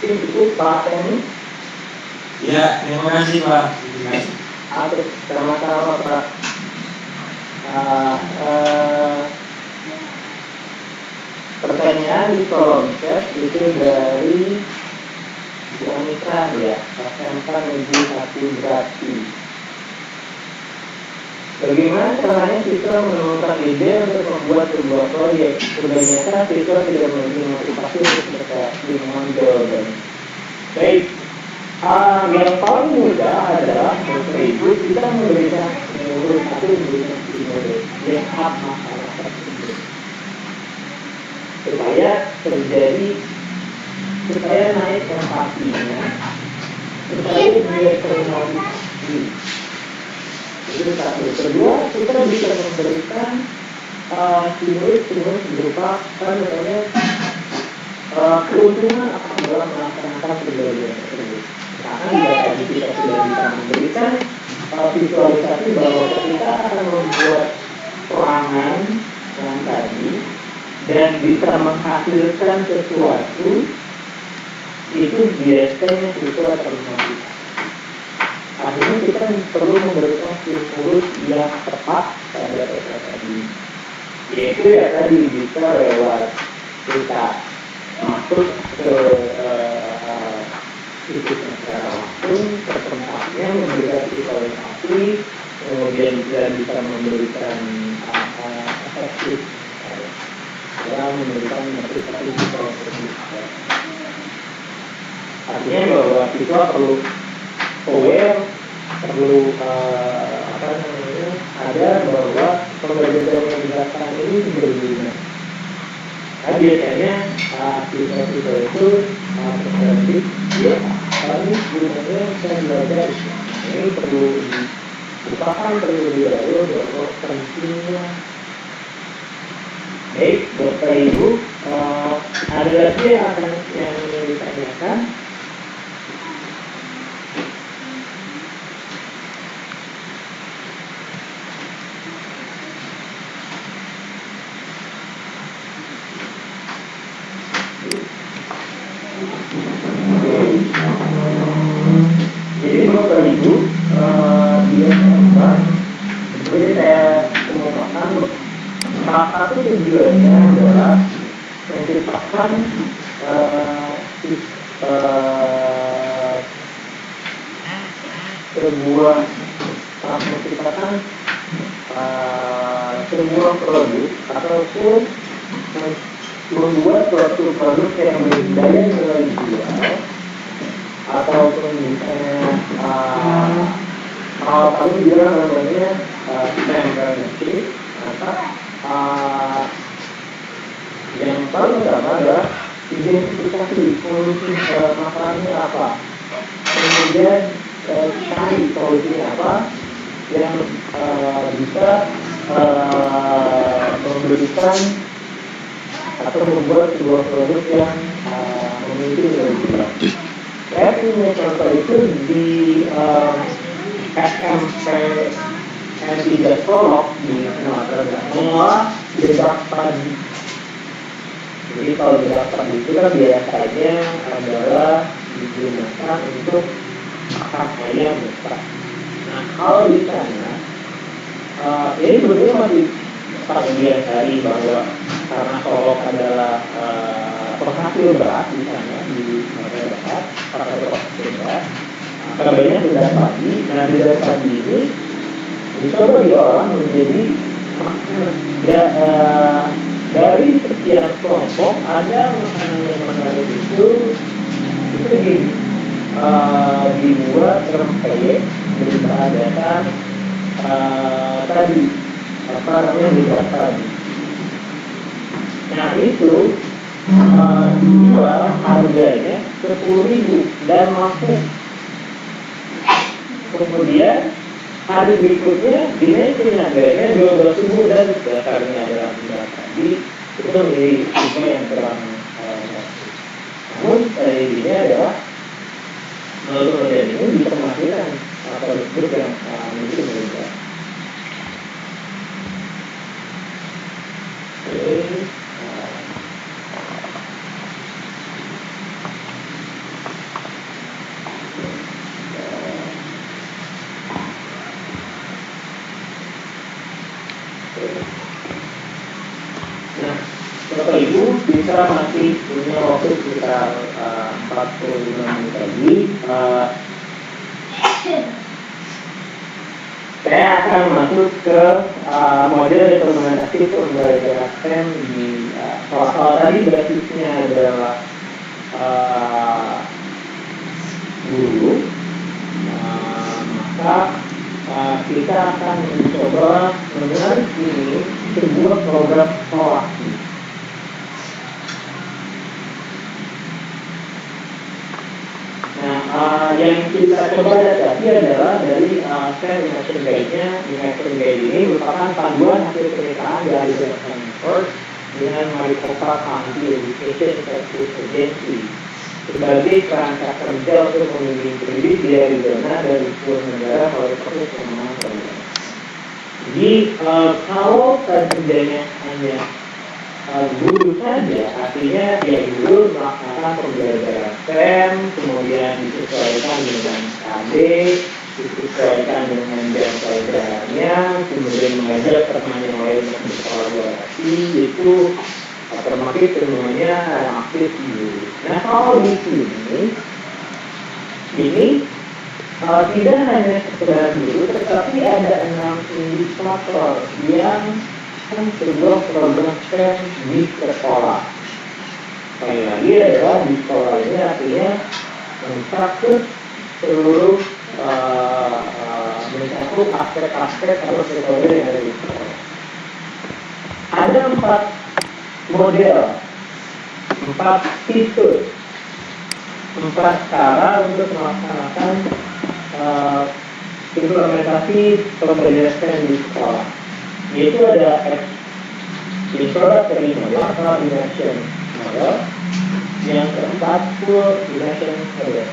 ini cukup Pak Tony. Ya, terima kasih Pak. Atur sama-sama Pak. Pertanyaan di kolom chat itu dari Bu Anita ya, SMK Negeri 1 Grati. Bagaimana caranya siswa menemukan ide untuk membuat sebuah proyek? Kebanyakan siswa tidak memiliki motivasi untuk berkreasi dengan jawaban. Baik, yang paling mudah adalah Bapak Ibu kita memberikan menurut satu memberikan stimulus yang apa masalah tersebut supaya naik empatinya, supaya dia termotivasi. Itu satu. Kedua, kita bisa memberikan stimulus berupa misalnya keuntungan akan dalam melaksanakan pembelajaran tersebut. Karena jika tadi kita sudah bisa memberikan visualisasi bahwa kita akan membuat perangan yang tadi dan bisa menghasilkan sesuatu, itu biasanya siswa termotivasi. Akhirnya kita perlu memberikan stimulus yang tepat pada mereka tadi, yaitu ya tadi bisa lewat kita masuk ke titik secara langsung ke tempatnya memberikan visualisasi, kemudian bisa memberikan efektif dalam memberikan motivasi siswa tersebut. Artinya bahwa siswa perlu aware, perlu sadar bahwa pembelajaran yang dilakukan ini berguna. Nah, biasanya siswa-siswa itu terserah ya, kami gunanya saya belajar. Ini perlu dibukakan terlebih dahulu bahwa pentingnya. Baik, Bapak Ibu, ada lagi yang ingin ditanyakan? Jadi Bapak Ibu, dia jadi saya kemukakan salah satu tujuannya adalah menciptakan sebuah menciptakan sebuah produk ataupun membuat suatu produk yang berdaya nilai jual ataupun misalnya kalau kami bilang namanya membership yang paling utama adalah identifikasi solusi masalahnya apa, kemudian cari solusinya apa yang bisa memberikan atau membuat sebuah produk yang memiliki nilai jual. Saya punya contoh itu di SMP N3 Solok di Sumatera mengolah dedak padi. Jadi kalau dedak padi itu kan biasanya adalah digunakan untuk makan ayam besar. Nah kalau di sana ini sebetulnya masih bagian dari bahwa karena Solok adalah penghasil beras di sana di Sumatera Barat, salah satu penghasil beras. Banyak dedak padi. Nah dedak padi ini dicoba diolah menjadi dari sekian kelompok ada makanan yang menarik itu dibuat rempeyek dari bahan dasar tadi apa namanya dedak tadi. Nah itu dijual harganya 10.000 dan laku. Kemudian hari berikutnya dinaikin harganya 12.000 dan dasarnya adalah dedak tadi. Itu menjadi tipe yang kurang. Namun intinya adalah menurut model ini bisa menghasilkan produk yang memiliki nilai jual. Nah, Bapak Ibu bisa masih punya waktu sekitar 45 menit lagi. Saya akan masuk ke model implementasi pembelajaran STEM di soal tadi basisnya adalah guru. Maka kita akan mencoba menarik ini sebuah program sekolah. Nah, yang kita coba tadi adalah dari STEM Immersion Guide-nya. Immersion Guide ini merupakan panduan hasil pernyataan dari Johnson Force dengan Maricopa County Education Service Agency sebagai kerangka kerja untuk membimbing pendidik di Arizona dan di 10 negara melalui proses pengembangan program. Jadi kalau kerjanya hanya guru saja, artinya ya guru melaksanakan pembelajaran STEM, kemudian disesuaikan dengan KD, disesuaikan dengan jam pelajarannya, kemudian mengajak teman yang lain untuk berkolaborasi, itu termasuk semuanya aktif guru. Nah kalau di sini, ini tidak hanya sekedar guru, tetapi ada 6 indikator yang sebuah program STEM di sekolah. Sekali lagi adalah di sekolah ini artinya mencakup seluruh mencakup aspek-aspek atau stakeholder yang ada di sekolah. Ada 4 model, 4 tipe, 4 cara untuk melaksanakan implementasi pembelajaran STEM di sekolah. Yaitu ada introductory model atau immersion model, yang keempat full immersion model.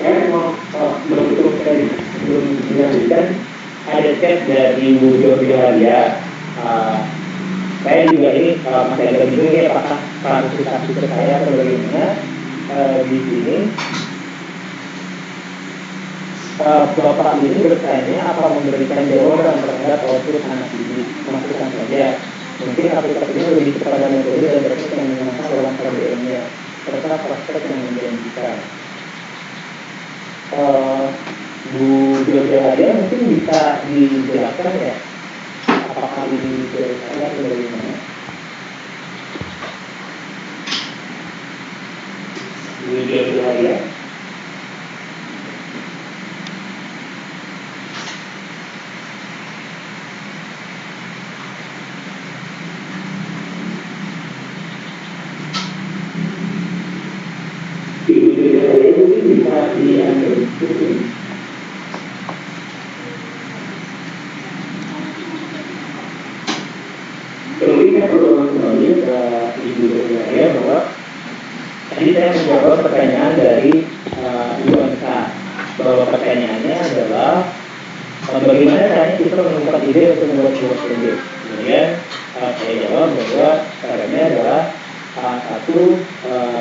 Saya mau belum dilanjutkan. ada chat dari Bu Jovi Hadia. Saya juga ini masih ada bingung ya apakah klarifikasi ke saya atau bagaimana di sini. Bapak ini bertanya apa memberikan jawaban terhadap output anak didik, memastikan saja. Mungkin aplikasi ini lebih kepada metode dan proses yang menyenangkan dalam KBM-nya, serta prospek yang menjanjikan. Bu Jojo Hadia mungkin bisa dijelaskan ya, apakah ini jelaskan atau bagaimana? Bu Jojo Hadia. Kemudian perlu mengetahui ke Ibu Jojo bahwa tadi saya menjawab pertanyaan dari Ibu Anissa, bahwa pertanyaannya adalah bagaimana caranya kita menemukan ide untuk membuat sebuah proyek. Kemudian saya jawab bahwa caranya adalah satu,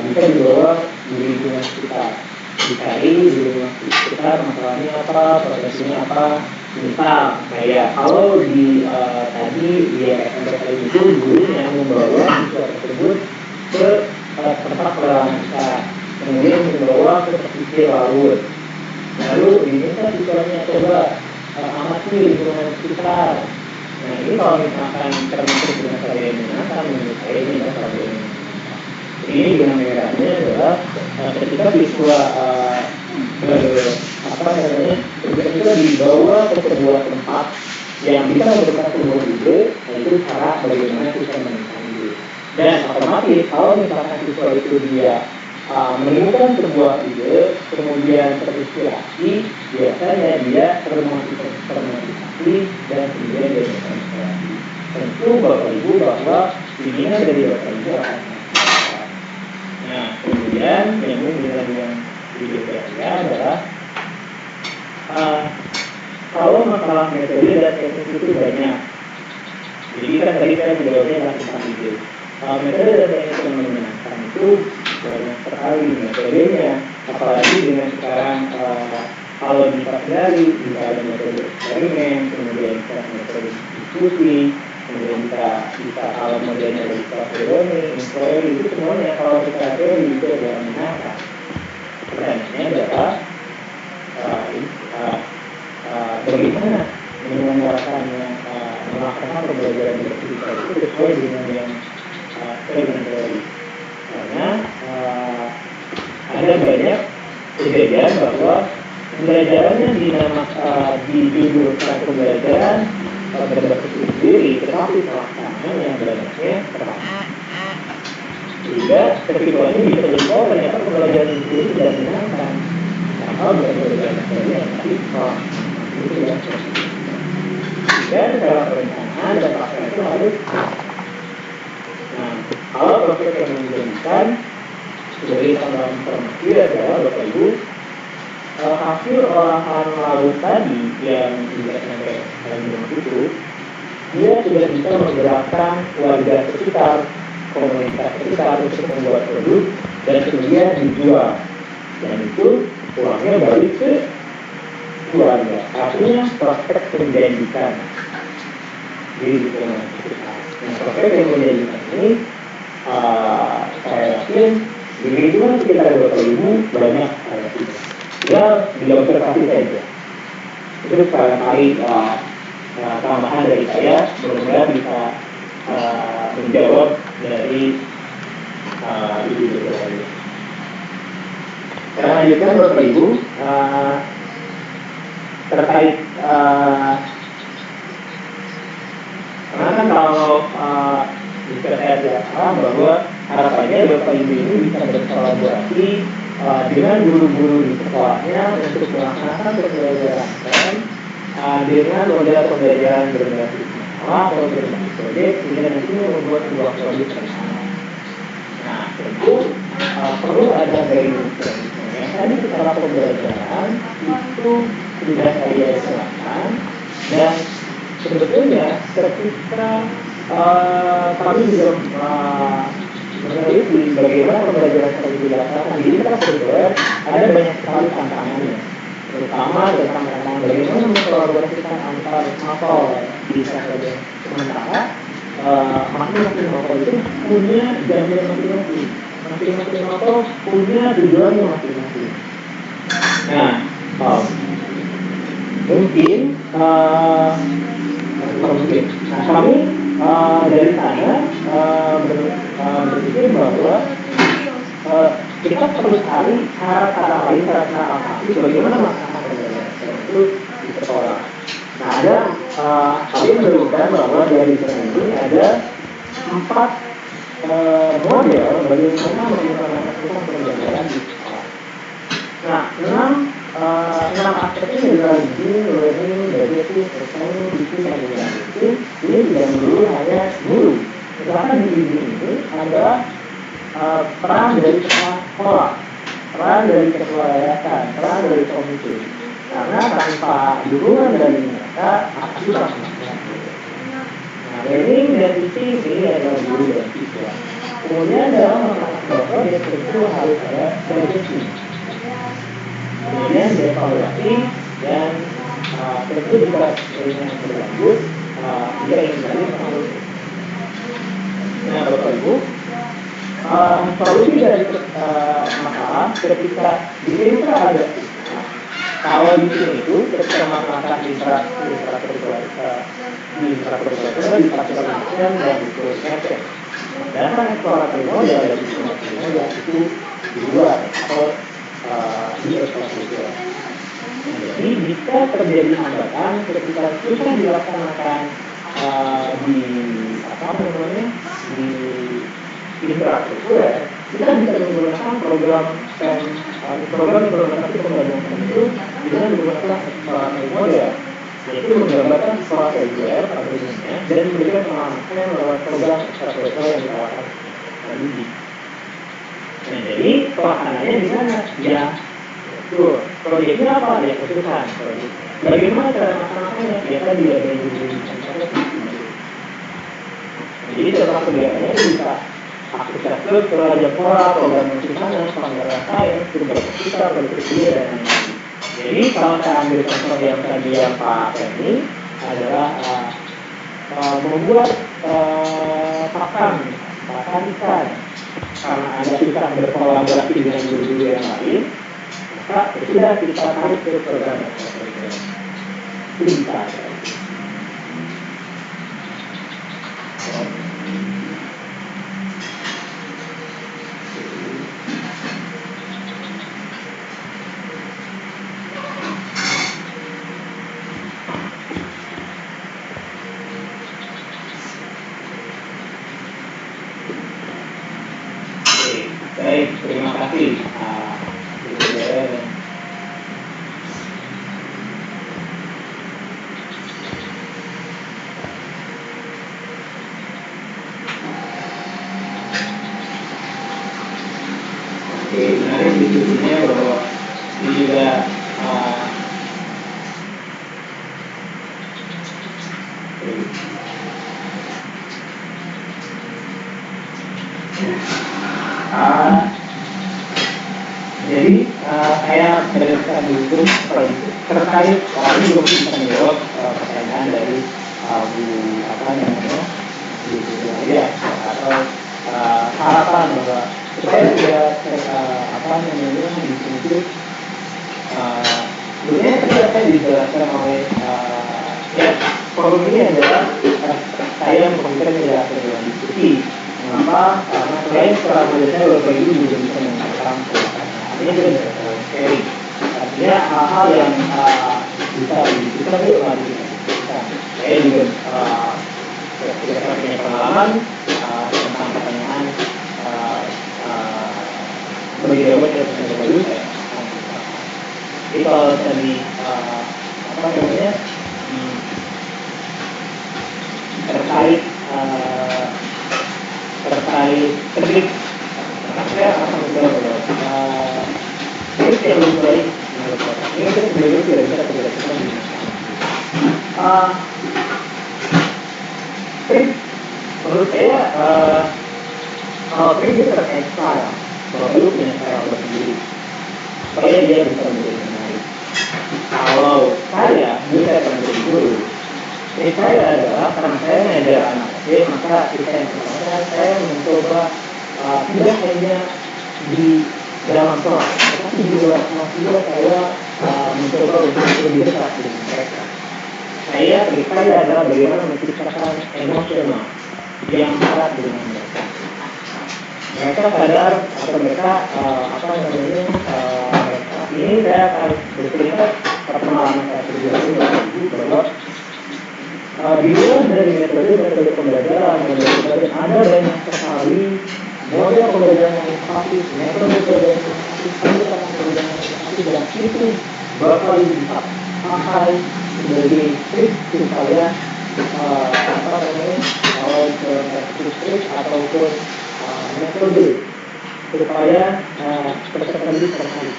bisa dibawa di lingkungan sekitar, dicari di lingkungan sekitar masalahnya apa, prosesnya apa. Misal kayak kalau di tadi di SMP itu guru yang membawa siswa tersebut ke tempat pengalaman kita, kemudian membawa ke pesisir laut, lalu diminta siswanya coba amati lingkungan sekitar. Nah ini kalau misalkan termasuk dengan saya yang menyenangkan, menurut saya ini adalah problem. Ini dengan merahnya adalah ketika siswa ketika dibawa ke sebuah tempat yang bisa memberikan sebuah ide, yaitu cara bagaimana kita menemukan ide. Dan otomatis kalau misalkan siswa itu dia menemukan sebuah ide, kemudian terinspirasi, biasanya dia termotivasi dan kemudian dia terinspirasi. Tentu Bapak Ibu bahwa bimbingan dari Bapak Ibu akan. Nah, kemudian yang dibedakan adalah kalau masalah metode dan teknik itu banyak. Jadi kan tadi saya menjawabnya adalah tentang ide. Metode dan teknik yang menyenangkan itu banyak sekali metodenya, apalagi dengan sekarang kalau dipelajari bisa ada metode eksperimen, kemudian bisa metode diskusi, kemudian bisa kalau modelnya bisa learning, inquiry, itu semuanya kalau kita teori itu adalah menyenangkan. Pertanyaannya adalah bagaimana menyelenggarakannya, melaksanakan pembelajaran berkelanjutan itu sesuai dengan yang teori. Karena ada banyak kejadian bahwa pembelajarannya dijudulkan pembelajaran berbasis sendiri, tetapi pelaksanaannya banyaknya terlambat. Sehingga ketika ini bisa jadi ternyata pembelajaran sendiri tidak menyenangkan. Kalau bukan pembelajaran sendiri, tapi itu yang dan dalam perencanaan dan praktek itu harus. Nah, kalau proses yang menjadikan dari tambahan informasi adalah Bapak Ibu, hasil olahan laut tadi yang tidak sampai itu, dia sudah bisa menggerakkan warga sekitar, komunitas sekitar untuk membuat produk dan kemudian dijual, dan itu uangnya balik ke keluarga. Artinya prospek menjanjikan di lingkungan sekitar. Nah, prospek yang menjanjikan ini saya yakin di lingkungan sekitar Bapak Ibu banyak ya diobservasi saja. Itu barangkali tambahan dari saya, mudah-mudahan bisa menjawab dari Ibu Jojo. Saya lanjutkan Bapak Ibu terkait karena kan kalau jika saya tidak salah bahwa harapannya Bapak Ibu ini bisa berkolaborasi dengan guru-guru di sekolahnya untuk melaksanakan pembelajaran dengan model pembelajaran berbasis masalah atau berbasis proyek sehingga nantinya membuat sebuah produk bersama. Nah, tentu perlu ada guidance. Tadi setelah pembelajaran itu sudah saya jelaskan Dan sebetulnya ketika kami juga meneliti bagaimana pembelajaran seperti dilaksanakan, jadi kita belajar ada banyak sekali tantangannya, terutama tentang bagaimana mengkolaborasikan antar mapel di sahaja. Sementara masing-masing mapel itu punya jamnya masing-masing, masing-masing mapel punya tujuannya masing-masing. Nah, mungkin nah, kami dari sana berpikir bahwa kita perlu cari cara-cara lain, cara-cara alternatif bagaimana melaksanakan pembelajaran itu di sekolah. Nah, ada kami menemukan bahwa dari ini ada 4 model bagaimana mengimplementasikan pembelajaran di sekolah. Nah, 6 aspek ini adalah learning, budgeting, planning, teaching, dan evaluation. Ini tidak melulu hanya guru. Misalkan di ini adalah peran dari kepala sekolah, peran dari ketua yayasan, peran dari komite. Karena tanpa dukungan dari mereka, akan susah melakukan. Nah, learning dan teaching ini adalah guru dan siswa. Kemudian dalam melaksanakan proyek tentu harus ada budgeting. Kemudian dievaluasi dan tentu jika ini berlanjut jika ingin berlanjut harus. Nah, Bapak Ibu, solusi dari masalah ketika di sini kita ada kalau di sini itu ketika melakukan infrastruktur dipastikan dan diproses. Sedangkan eksploratif modal dari modal itu di luar atau di eksploratif. Jadi jika terjadi hambatan ketika susah dilaksanakan di di infrastruktur, kita bisa menggunakan program implementasi pembelajaran itu dengan menggunakan eksploratif model, yaitu menggambarkan sekolah reguler pada umumnya dan memberikan pemahaman lewat program ekstrakurikuler yang ditawarkan pendidik. Nah, jadi pelaksananya di sana ya. Tuh, proyeknya apa? Ya kesusahan proyek. Bagaimana cara melaksanakannya? Ya tadi ada yang jadi setelah kegiatannya bisa aktivitas ke Raja Pora, program sana, pelanggaran sains, sumber kita, berpikir dan lain-lain. Jadi kalau saya ambil contoh yang tadi yang Pak Femi adalah membuat pakan ikan karena ada susah berkolaborasi dengan guru-guru yang lain. Sudah kita tarik ke program itu bisa. Baik, terima kasih. Menarik diskusinya bahwa ini juga jadi saya berdasarkan dulu terkait ini belum bisa menjawab pertanyaan dari Bu ya atau harapan bahwa supaya tidak di sini itu sebenarnya tadi apa yang dijelaskan oleh ya forum ini adalah saya mengkomunikasikan menjelaskan dalam diskusi. Mengapa? Karena selain setelah belajar Bapak Ibu juga bisa mengatakan artinya kita bisa sharing. Artinya hal-hal yang bisa didiskusikan itu mari kita diskusikan. Saya juga kira-kira punya pengalaman tentang pertanyaan bagi jawaban dari Bapak Ibu saya. Jadi kalau tadi terkait trik saya akan mencoba trik yang lebih baik menurut saya ini kita sebenarnya tidak bisa kita Uh, Trik menurut saya kalau trik itu terkait style, kalau lu punya style sendiri supaya dia bisa menjadi menarik. Kalau saya bisa menjadi guru, trik saya adalah karena saya mengajar anak kecil, maka trik yang pertama saya mencoba tidak hanya di dalam kelas, tetapi di luar kelas juga saya mencoba untuk lebih dekat dengan mereka. Trik saya adalah bagaimana menciptakan emosional yang dekat dengan mereka. Mereka sadar atau mereka mereka ini saya akan bercerita pengalaman saya pribadi bahwa di luar dari metode pembelajaran ada banyak sekali model pembelajaran yang inovatif, metode pembelajaran yang inovatif, pendekatan pembelajaran yang inovatif, dan itu bakal bisa pakai sebagai trik supaya trik ataupun metode supaya peserta didik tertarik.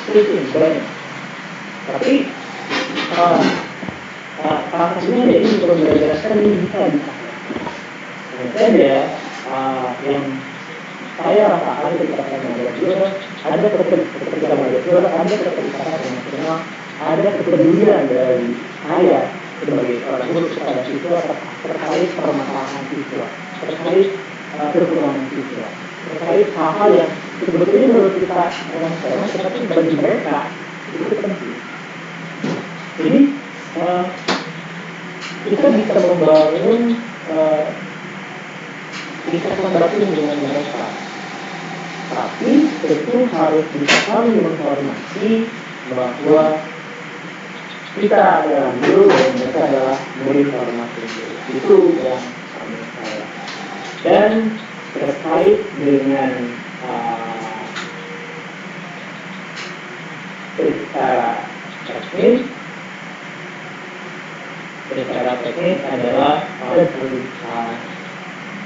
Trik ini banyak, tapi salah satunya yaitu pembelajaran seni bisa dipakai. Saja yang saya rasakan ketika saya mengajar juga ada ketika mengajar juga ada keterikatan emosional, ada kepedulian dari saya sebagai seorang guru kepada siswa terkait permasalahan siswa, terkait kekurangan siswa, terkait hal-hal yang sebetulnya menurut kita remeh, tetapi bagi mereka itu penting. Jadi kita bisa membangun ikatan batin dengan mereka, tapi tentu harus bisa saling menghormati bahwa kita adalah guru dan mereka adalah murid hormati. Itu yang saya. Dan terkait dengan secara teknis adalah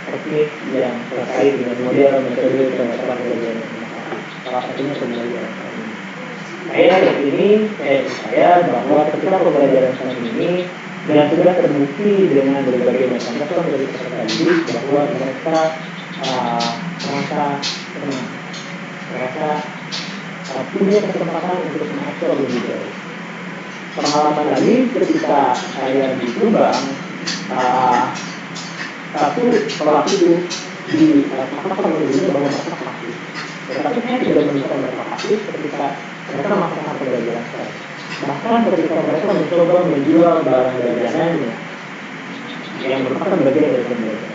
teknik yang terkait dengan model metode pendekatan pembelajaran inovatif. Salah satunya pembelajaran seni. Saya percaya bahwa ketika pembelajaran seni ini dan sudah terbukti dengan berbagai macam respon dari peserta didik bahwa mereka merasa senang, mereka punya kesempatan untuk mengajar lebih jauh. Pengalaman lagi ketika saya di Subang, satu kelas itu dikatakan menurutnya bahwa mereka pasif. Tetapi saya tidak menemukan mereka pasif ketika mereka melakukan pembelajaran saya. Bahkan ketika mereka mencoba menjual barang dagangannya yang merupakan bagian dari pembelajaran.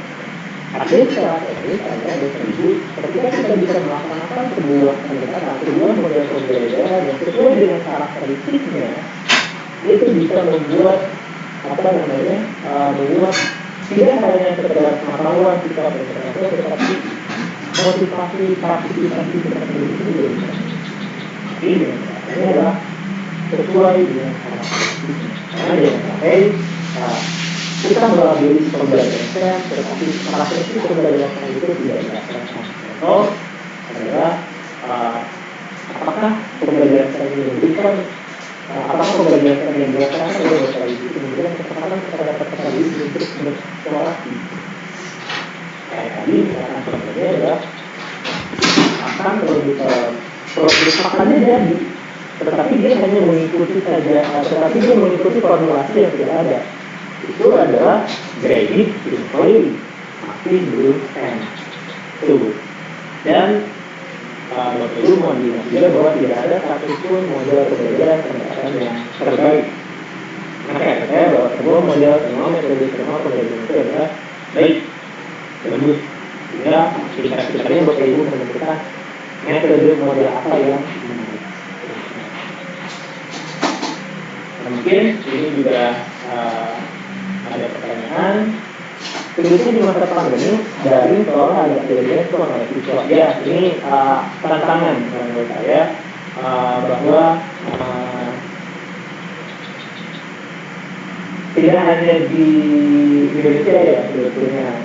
Artinya secara teknis adalah ketika kita bisa melaksanakan sebuah pendekatan, sebuah model pembelajaran yang sesuai dengan karakteristiknya, itu bisa membuat membuat tidak hanya sekedar pengetahuan kita berpengetahuan, tetapi motivasi partisipasi kita sendiri itu juga bisa. Ini adalah sesuai dengan karakteristiknya. Karena jangan sampai kita melalui pembelajaran, tetapi karakteristik pembelajaran itu tidak dilaksanakan. Contoh adalah apakah pembelajaran ini memberikan apakah pembelajaran yang dilaksanakan oleh Bapak Ibu itu memberikan kesempatan kepada peserta didik untuk bereksplorasi. Kayak tadi misalkan contohnya adalah akan produk-produknya jadi, tetapi dia hanya mengikuti saja, tetapi dia mengikuti formulasi yang sudah ada. Itu adalah graded inquiry, masih belum end. Tuh. Dan Bapak Ibu mohon diingat juga bahwa tidak ada satupun model pembelajaran pendekatan yang terbaik. Maka saya bahwa semua model, semua metode, semua pembelajaran itu adalah baik, bagus. Sehingga kita-kitanya Bapak Ibu menentukan metode model apa yang menarik. Nah, mungkin ini juga ada pertanyaan. Sebetulnya di masa pandemi daring seolah agak tidak direspon oleh siswa. Ya, ini tantangan menurut saya bahwa tidak hanya di Indonesia ya sebetulnya,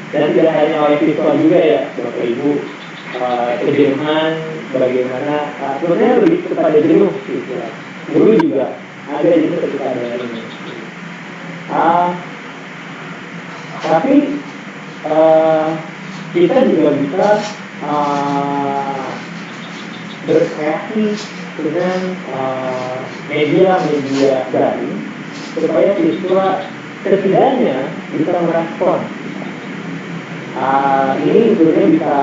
dan tidak hanya oleh siswa juga ya Bapak Ibu, kejenuhan bagaimana sebetulnya lebih kepada jenuh siswa. Guru juga ada jenuh ketika ada ini. Ah, tapi kita juga bisa berkreasi dengan media-media daring supaya siswa setidaknya bisa merespon. Ini sebenarnya bisa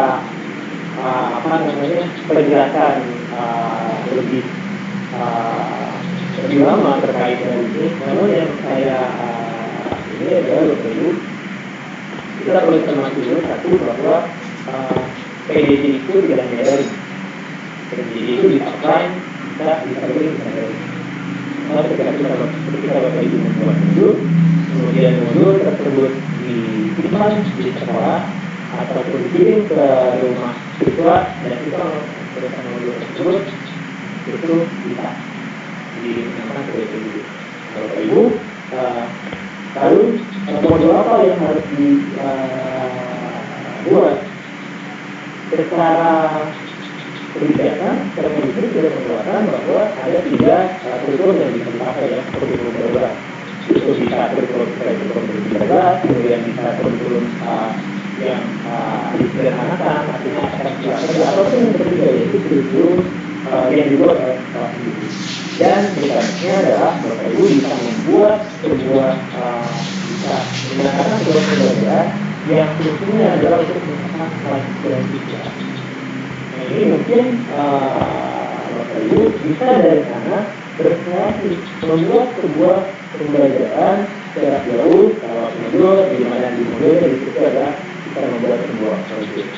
penjelasan lebih lebih lama terkait dengan ini. Namun yang saya ini adalah Ibu, kita perlu cermati dulu satu bahwa PJJ itu tidak hanya daring. PJJ itu di offline, kita bisa daring, bisa daring. Ketika Bapak Ibu membuat modul, kemudian modul tersebut disimpan di sekolah ataupun dikirim ke rumah siswa dan siswa menggunakan modul tersebut, itu bisa digunakan sebagai PJJ. Bapak Ibu, lalu modul apa yang harus dibuat secara kebijakan, secara industri sudah mengeluarkan bahwa ada 3 kurikulum yang bisa dipakai ya, kurikulum darurat. Itu bisa kurikulum 2013, kemudian bisa kurikulum yang disederhanakan, artinya SKS, ataupun yang ketiga yaitu kurikulum yang dibuat oleh sekolah sendiri. Dan berikutnya adalah Bapak Ibu bisa membuat sebuah bisa menggunakan sebuah pembelajaran yang fungsinya adalah untuk meningkatkan kemampuan siswa. Nah, ini mungkin Bapak Ibu bisa dari sana berkreasi membuat sebuah pembelajaran secara jauh lewat modul, di mana di modul yang itu adalah kita membuat sebuah proyek.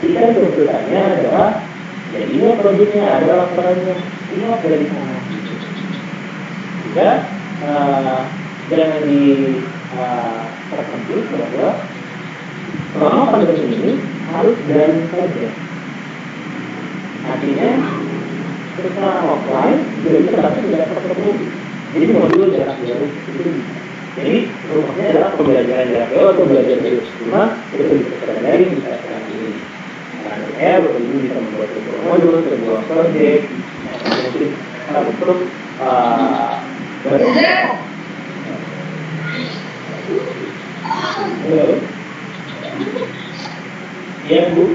Jika tuntutannya adalah jadinya proyeknya ada laporannya, ini dari sana. Juga jangan terkejut bahwa selama pandemi ini harus daring saja. Artinya secara offline tidak bisa tapi tidak ketemu. Jadi modul jarak jauh itu bisa. Jadi rumahnya adalah pembelajaran jarak jauh atau belajar dari rumah itu bisa secara daring, bisa secara ini. Karena saya Bapak Ibu bisa membuat sebuah modul, sebuah proyek, mungkin untuk halo, iya Bu.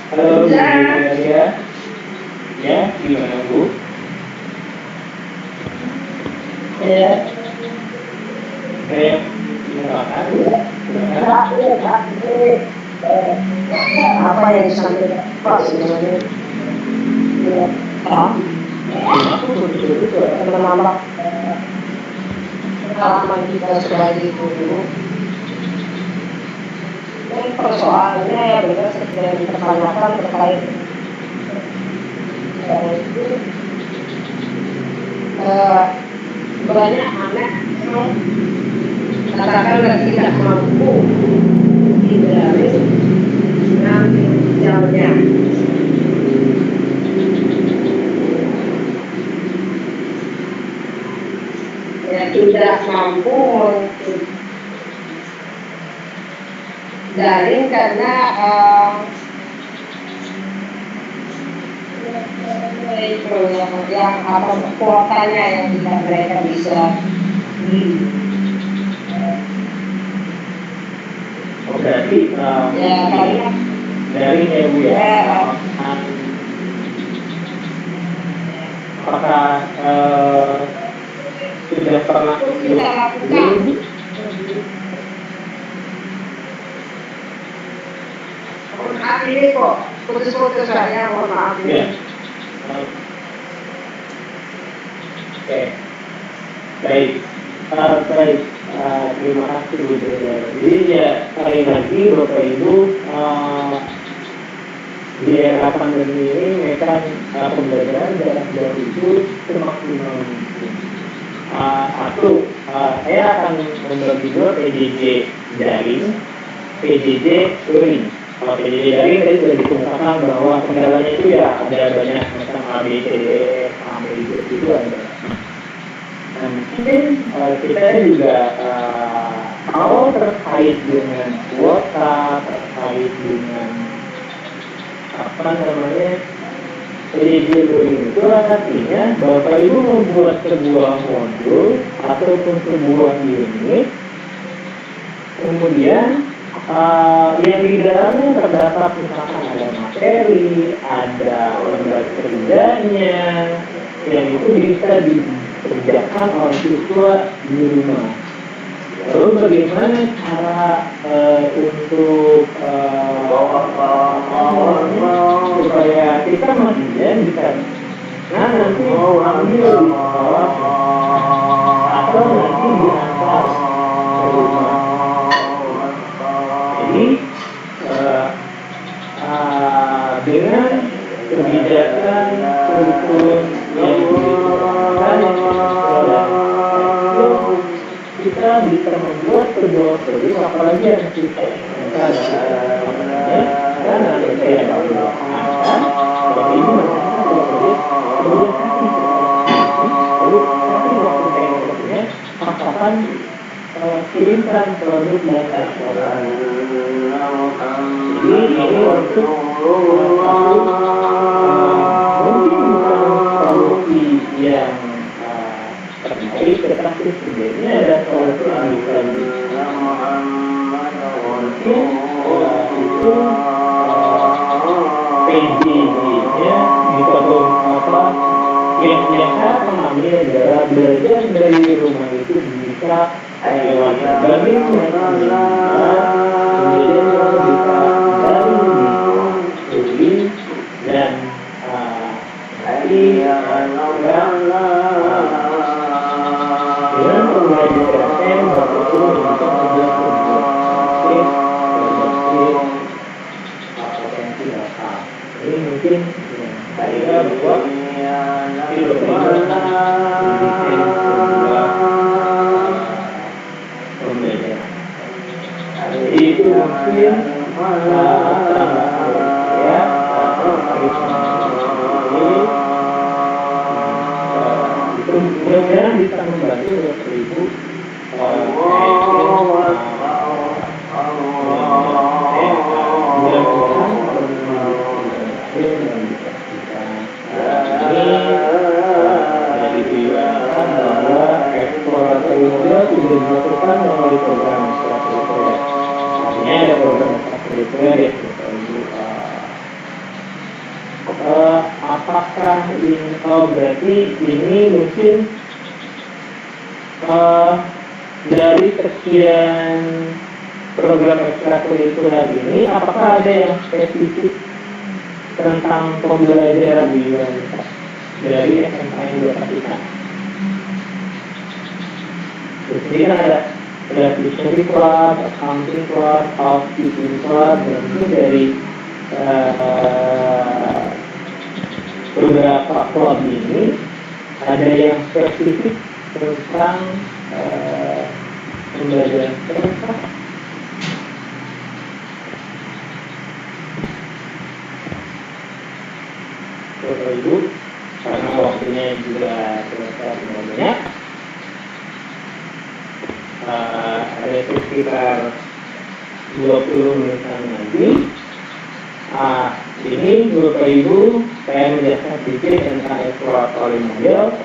Halo Bu, ya, gimana Bu? Ya, apa yang disampaikan Pak sebenarnya menambah pengalaman kita sebagai guru. Dan persoalannya ya benar seperti yang dipertanyakan terkait itu banyak anak yang katakanlah tidak mampu hindari ngambil jamnya. Ya tidak mampu daring karena itu yang apa kuotanya yang tidak mereka bisa berarti ya karena daring ya Bu ya. Apakah sudah pernah kita lakukan mohon maaf ini kok putus-putus saya, mohon maaf ya. ini. Oke, baik, baik. Terima kasih Bu. Jadi ya sekali lagi Bapak Ibu, di era pandemi ini mereka pembelajaran jarak jauh itu semaksimal mungkin. Satu, saya akan membagi dua PJJ daring, PJJ luring. Kalau PJJ daring tadi sudah dikemukakan bahwa kendalanya itu ya ada banyak macam A, B, C, D, E, A, B, C itu ada. Nah, mungkin kita juga kalau terkait dengan kuota, terkait dengan apa namanya PJJ Luring itu artinya Bapak Ibu membuat sebuah modul ataupun sebuah unit, kemudian yang di dalamnya terdapat misalkan ada materi, ada lembaga kerjanya, yang itu bisa dikerjakan oleh siswa di rumah. Lalu bagaimana cara untuk supaya kita masih bisa nanti ambil di sekolah atau nanti diantar ke rumah. Jadi dengan kebijakan kurikulum yang diterapkan kita bisa membuat sebuah produk, apalagi yang kita karena saya akan Bapak Ibu melakukan sebuah produk, kemudian kasih waktu teknologinya, paksakan kirimkan produk dan ekspor. Jadi ini untuk mungkin bukan solusi yang terbaik, tetapi sebenarnya ada solusi yang bisa mungkin itu PJJ-nya bisa yang saya pahami adalah belajar dari rumah itu bisa lewat berbagai macam kemudian kalau bisa dari dan dengan pembelajaran Bapak Ibu untuk sebuah potensi data. Ini mungkin saya buat pembelajaran. Itu mungkin ya mudah-mudahan bisa membantu Bapak Ibu sudah dilakukan melalui program ekstrakurikuler. Artinya ada program ekstrakurikuler ya Bapak Ibu. Apakah ini berarti ini mungkin dari sekian program ekstrakurikuler ini, apakah ada yang spesifik tentang pembelajaran di universitas dari SMA yang diaplikasikan? Jadi kan ada Dictionary Club, Accounting Club, Housekeeping Club, dan itu dari beberapa club ini ada yang spesifik tentang pembelajaran terasa. Bapak Ibu, karena waktunya juga terasa banyak. Ada sekitar 20 menitan lagi. Ini Bapak Ibu, saya menjelaskan sedikit tentang eksploratory model.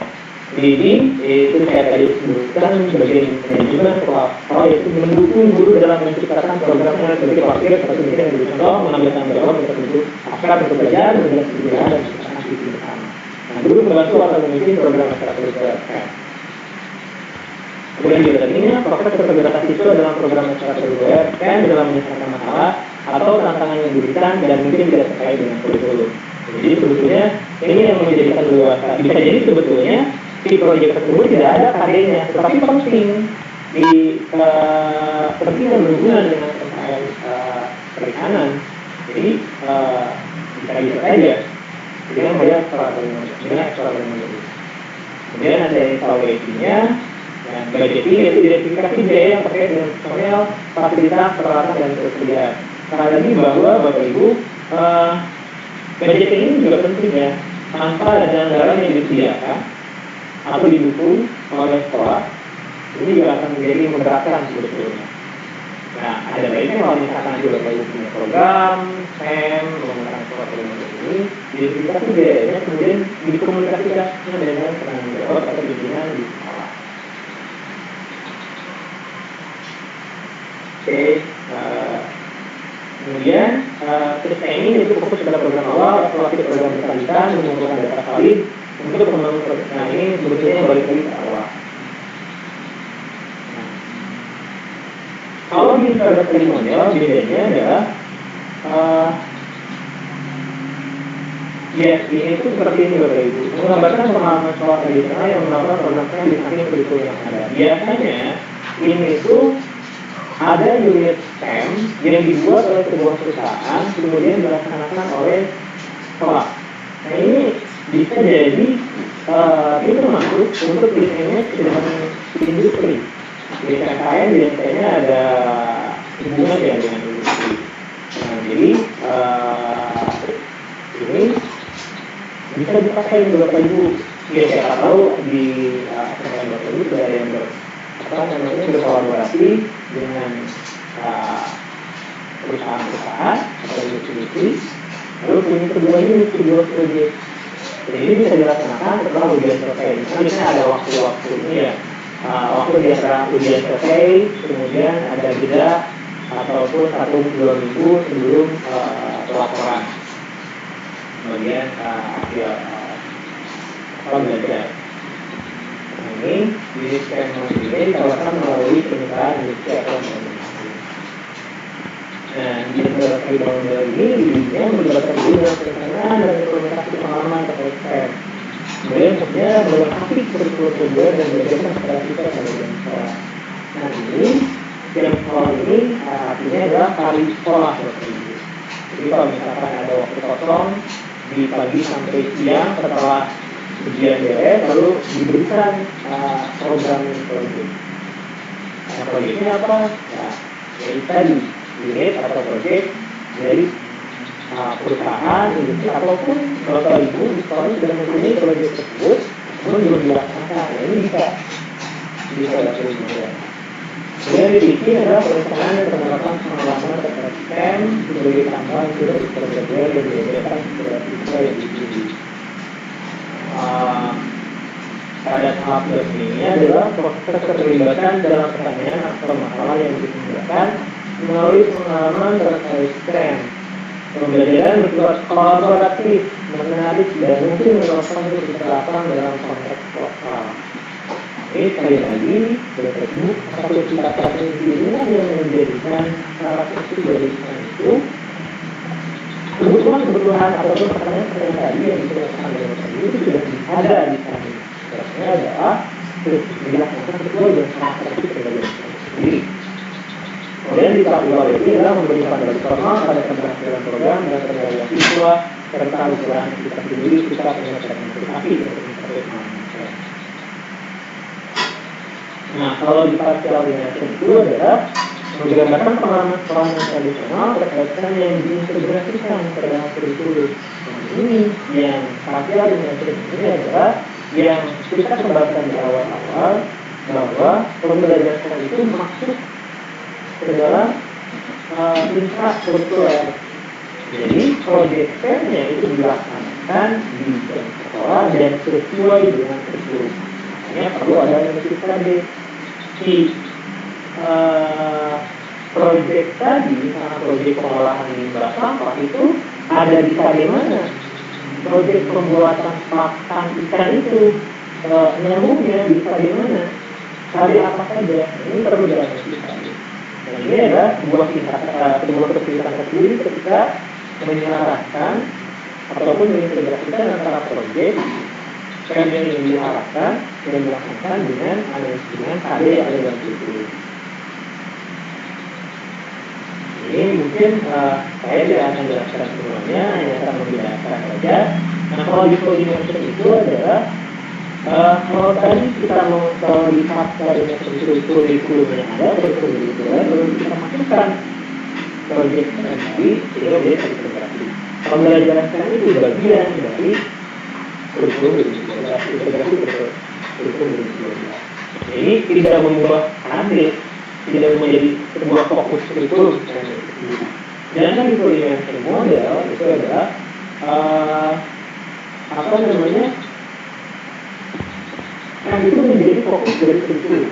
Jadi itu saya tadi sebutkan sebagai manajemen kelompok, yaitu mendukung guru dalam menciptakan program yang lebih praktis seperti misalnya yang contoh mengambil tanggung jawab untuk bentuk akrab untuk belajar, menjelaskan kegiatan dan menciptakan visi bersama. Nah, guru membantu atau memimpin program ekstrakurikuler. Kemudian diulanginya proses keterlibatan siswa dalam program ekstrakurikuler dalam menyelesaikan masalah atau tantangan yang diberikan dan mungkin tidak terkait dengan kurikulum. Jadi sebetulnya ini yang menjadikan luasa. Bisa jadi sebetulnya di proyek tersebut tidak ada KD-nya, tetapi penting di penting dan berhubungan dengan terkait perikanan. Jadi bisa saja dengan bayar ekstrakurikuler. Kemudian ada evaluasinya. Dan budgeting yaitu identifikasi biaya yang terkait dengan personel, fasilitas, peralatan, dan ketersediaan. Sekali lagi bahwa Bapak Ibu, budgeting ini juga penting ya. Tanpa ada anggaran yang disediakan atau didukung oleh sekolah, ini juga akan menjadi memberatkan sebetulnya. Nah, ada baiknya kalau misalkan juga Bapak Ibu punya program, SEM, menggunakan model ini diidentifikasi biayanya, kemudian dikomunikasikan dengan penanggung jawab atau pimpinan di sekolah. Oke, kemudian training itu fokus pada program awal, evaluasi program berkelanjutan, mengumpulkan data valid untuk membangun program. Nah ini sebetulnya balik lagi ke awal. Kalau di introductory model, bedanya adalah ya ini itu seperti ini Bapak Ibu, menggambarkan pengalaman sekolah tradisional yang melakukan program training di samping kurikulum yang ada. Biasanya ini itu ada unit STEM yang dibuat oleh sebuah perusahaan, kemudian dilaksanakan oleh sekolah. Nah ini bisa jadi pintu masuk untuk lead image dengan industri. Di SMKM biasanya ada hubungan ya dengan industri. Nah, jadi ini bisa dipakai Bapak Ibu. Ya siapa tahu di SMKM Bapak Ibu sudah ada yang berkolaborasi dengan perusahaan-perusahaan atau industri. Lalu punya sebuah proyek. Jadi ini bisa dilaksanakan setelah ujian selesai. Misalnya ada waktu-waktu ini ya. Waktu di antara ujian selesai, kemudian ada jeda ataupun 1-2 minggu sebelum pelaporan. Kemudian hasil belajar. Nah, ini di skema ini ditawarkan melalui pernyataan industri atau organisasi. Nah, di introduksi model ini dirinya melibatkan diri dalam perencanaan dan implementasi pengalaman terkait STEM. Kemudian maksudnya melengkapi kurikulum kedua dan bagaimana secara kita pada sekolah. Nah ini jam sekolah ini artinya adalah kali sekolah. Jadi kalau misalkan ada waktu kosong di pagi sampai siang setelah ujian beres, lalu diberikan program proyek. Nah proyeknya apa? Nah, jadi tadi unit atau proyek dari perusahaan, industri, ataupun Bapak Ibu di sekolah sudah mempunyai proyek tersebut, namun belum dilaksanakan. Nah, ini bisa dilakukan juga. Kemudian di sini adalah perencanaan dan penerapan pengalaman terkait STEM sebagai tambahan untuk program dan diadakan secara siswa yang diuji. Pada tahap berikutnya adalah proses keterlibatan dalam pertanyaan atau masalah yang dikemukakan melalui pengalaman terkait STEM. Pembelajaran bersifat kolaboratif, menarik dan mungkin relevan untuk diterapkan dalam konteks lokal. Ini sekali lagi, Bapak Ibu, satu kata intinya yang menjadikan karakteristik dari itu kebutuhan ataupun pertanyaan tadi yang dilakukan oleh Bapak Ibu itu sudah ada di sana. Sebenarnya adalah dilakukan sesuai dengan karakteristik dari sendiri. Kemudian di tahap dua ini adalah memberi pandangan formal pada keberhasilan program dan penilaian siswa serta ukuran kita sendiri kita menyelesaikan motivasi untuk mencapai kemampuan. Nah, kalau di partial dimension itu adalah menggambarkan pengalaman sekolah yang tradisional terkaitan yang diintegrasikan ke dalam kurikulum. Nah, ini yang partial dimension ini adalah yang kita kembangkan di awal-awal bahwa pembelajaran itu masuk ke dalam infrastruktur. Jadi proyek STEM-nya itu dilaksanakan di sekolah dan sesuai dengan kurikulum. Makanya perlu ada yang tadi di proyek tadi, misalnya proyek pengolahan limbah sampah itu ada di kali mana? Proyek pembuatan pakan ikan itu nyambungnya di kali mana? Kali apa saja? Ini perlu dilakukan. Nah, ini adalah sebuah kesulitan tersendiri ketika menyelaraskan ataupun mengintegrasikan antara proyek yang ingin diarahkan dan dilakukan dengan KD yang ada dalam kurikulum. Ini mungkin saya tidak akan jelaskan semuanya, hanya akan membedakan saja. Nah, kalau di dimension itu adalah kalau tadi kita mau lihat dari kurikulum yang ada, lalu kita masukkan proyek tadi, sehingga dia terintegrasi. Pembelajaran itu bagian dari kurikulum integrasi kurikulum. Ini tidak mengubah KD, tidak menjadi sebuah fokus kurikulum. Dan kan di dimension model itu adalah apa namanya, yang itu menjadi fokus dari kurikulum.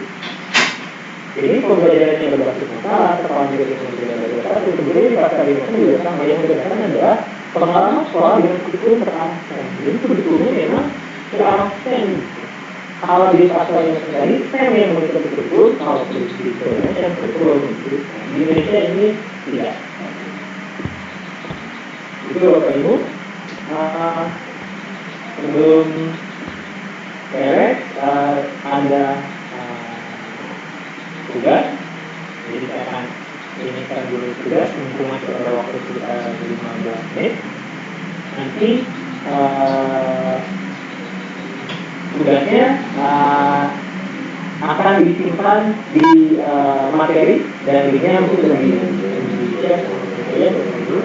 Jadi pembelajarannya berbasis masalah, sekolah menjadi pembelajaran berbasis masalah, kemudian di pasal 5 juga sama yang digunakan adalah pengalaman sekolah dengan kurikulum terarah STEM. Jadi kurikulumnya memang terarah STEM. Kalau di pasal 5 tadi STEM yang mengikuti kurikulum, kalau di Indonesia kurikulum di Indonesia ini tidak. Itu Bapak Ibu. Sebelum beres ada tugas, jadi saya akan inikan dulu tugas, mumpung masih ada waktu sekitar 15 menit. Nanti tugasnya akan disimpan di materi dan linknya mungkin sudah di-share. Oke, begitu.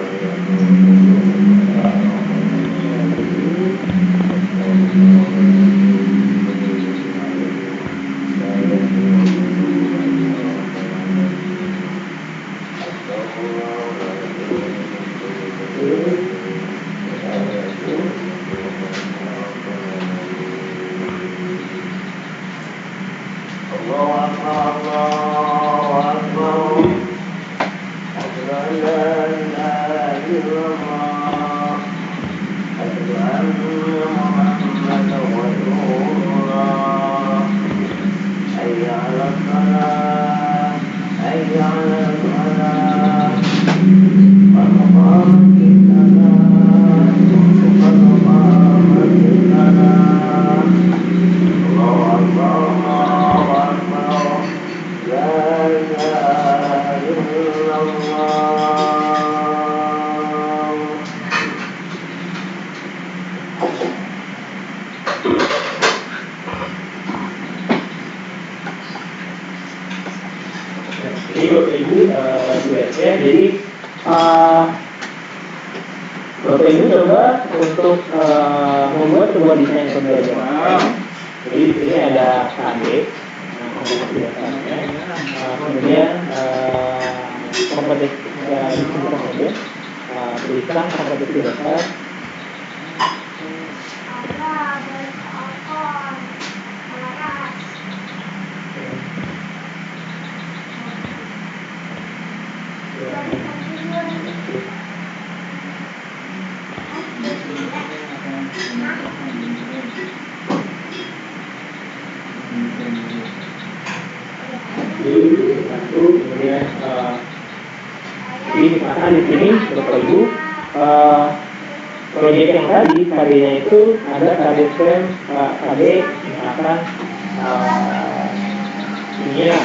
Jadi Bapak Ibu coba untuk membuat sebuah desain pembelajaran. Jadi di sini ada KD, kemudian kompetensi disebutkan saja, tulisan kompetensi dasar. Kemudian ini misalkan di sini Bapak Ibu proyek yang tadi KD-nya itu ada KD STEM, KD misalkan kimia,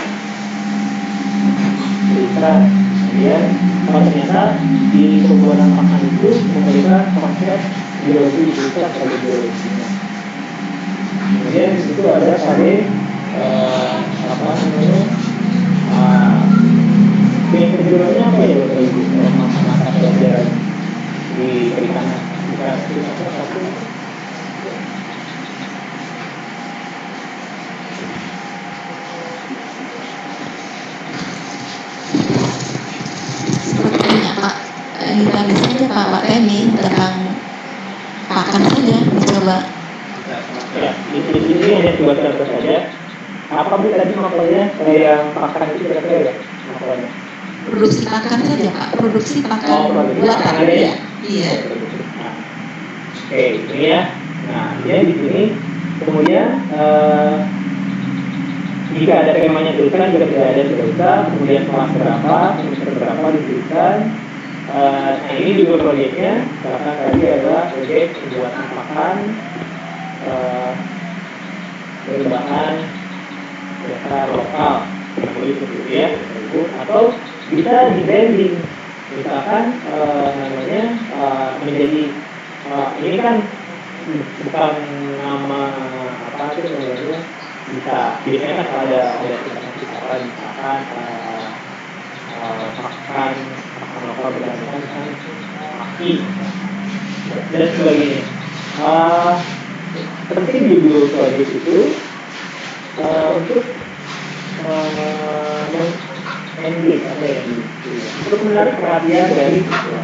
bisa kemudian ternyata di pembuatan pakan itu memerlukan konsep biologi dituliskan sebagai biologinya. Kemudian di situ ada KD apa namanya, kejuruannya apa ya Bapak Ibu, mata pelajaran di perikanan, bukan satu. Sepertinya Pak, tadi saja Pak Temi tentang pakan saja dicoba. Ya, di sini hanya dua contoh saja. Apa Bu tadi makanya yang pakan itu kira-kira ya makanya? Produksi pakan saja Pak, produksi pakan buatan. Ada ya? Iya. Nah, oke, ini ya. Nah, dia di sini. Kemudian jika ada temanya tulisan, jika tidak ada tidak usah. Kemudian kelas berapa, semester berapa dituliskan. Nah, ini juga proyeknya. Misalkan tadi adalah proyek pembuatan pakan berbahan dasar lokal, begitu ya, atau bisa di branding, misalkan namanya menjadi ini kan bukan nama apa sih sebenarnya, bisa biasanya kan ada misalkan pakan lokal berdasarkan kaki dan sebagainya. Penting judul proyek itu untuk engage apa ya, untuk menarik perhatian dari siswa.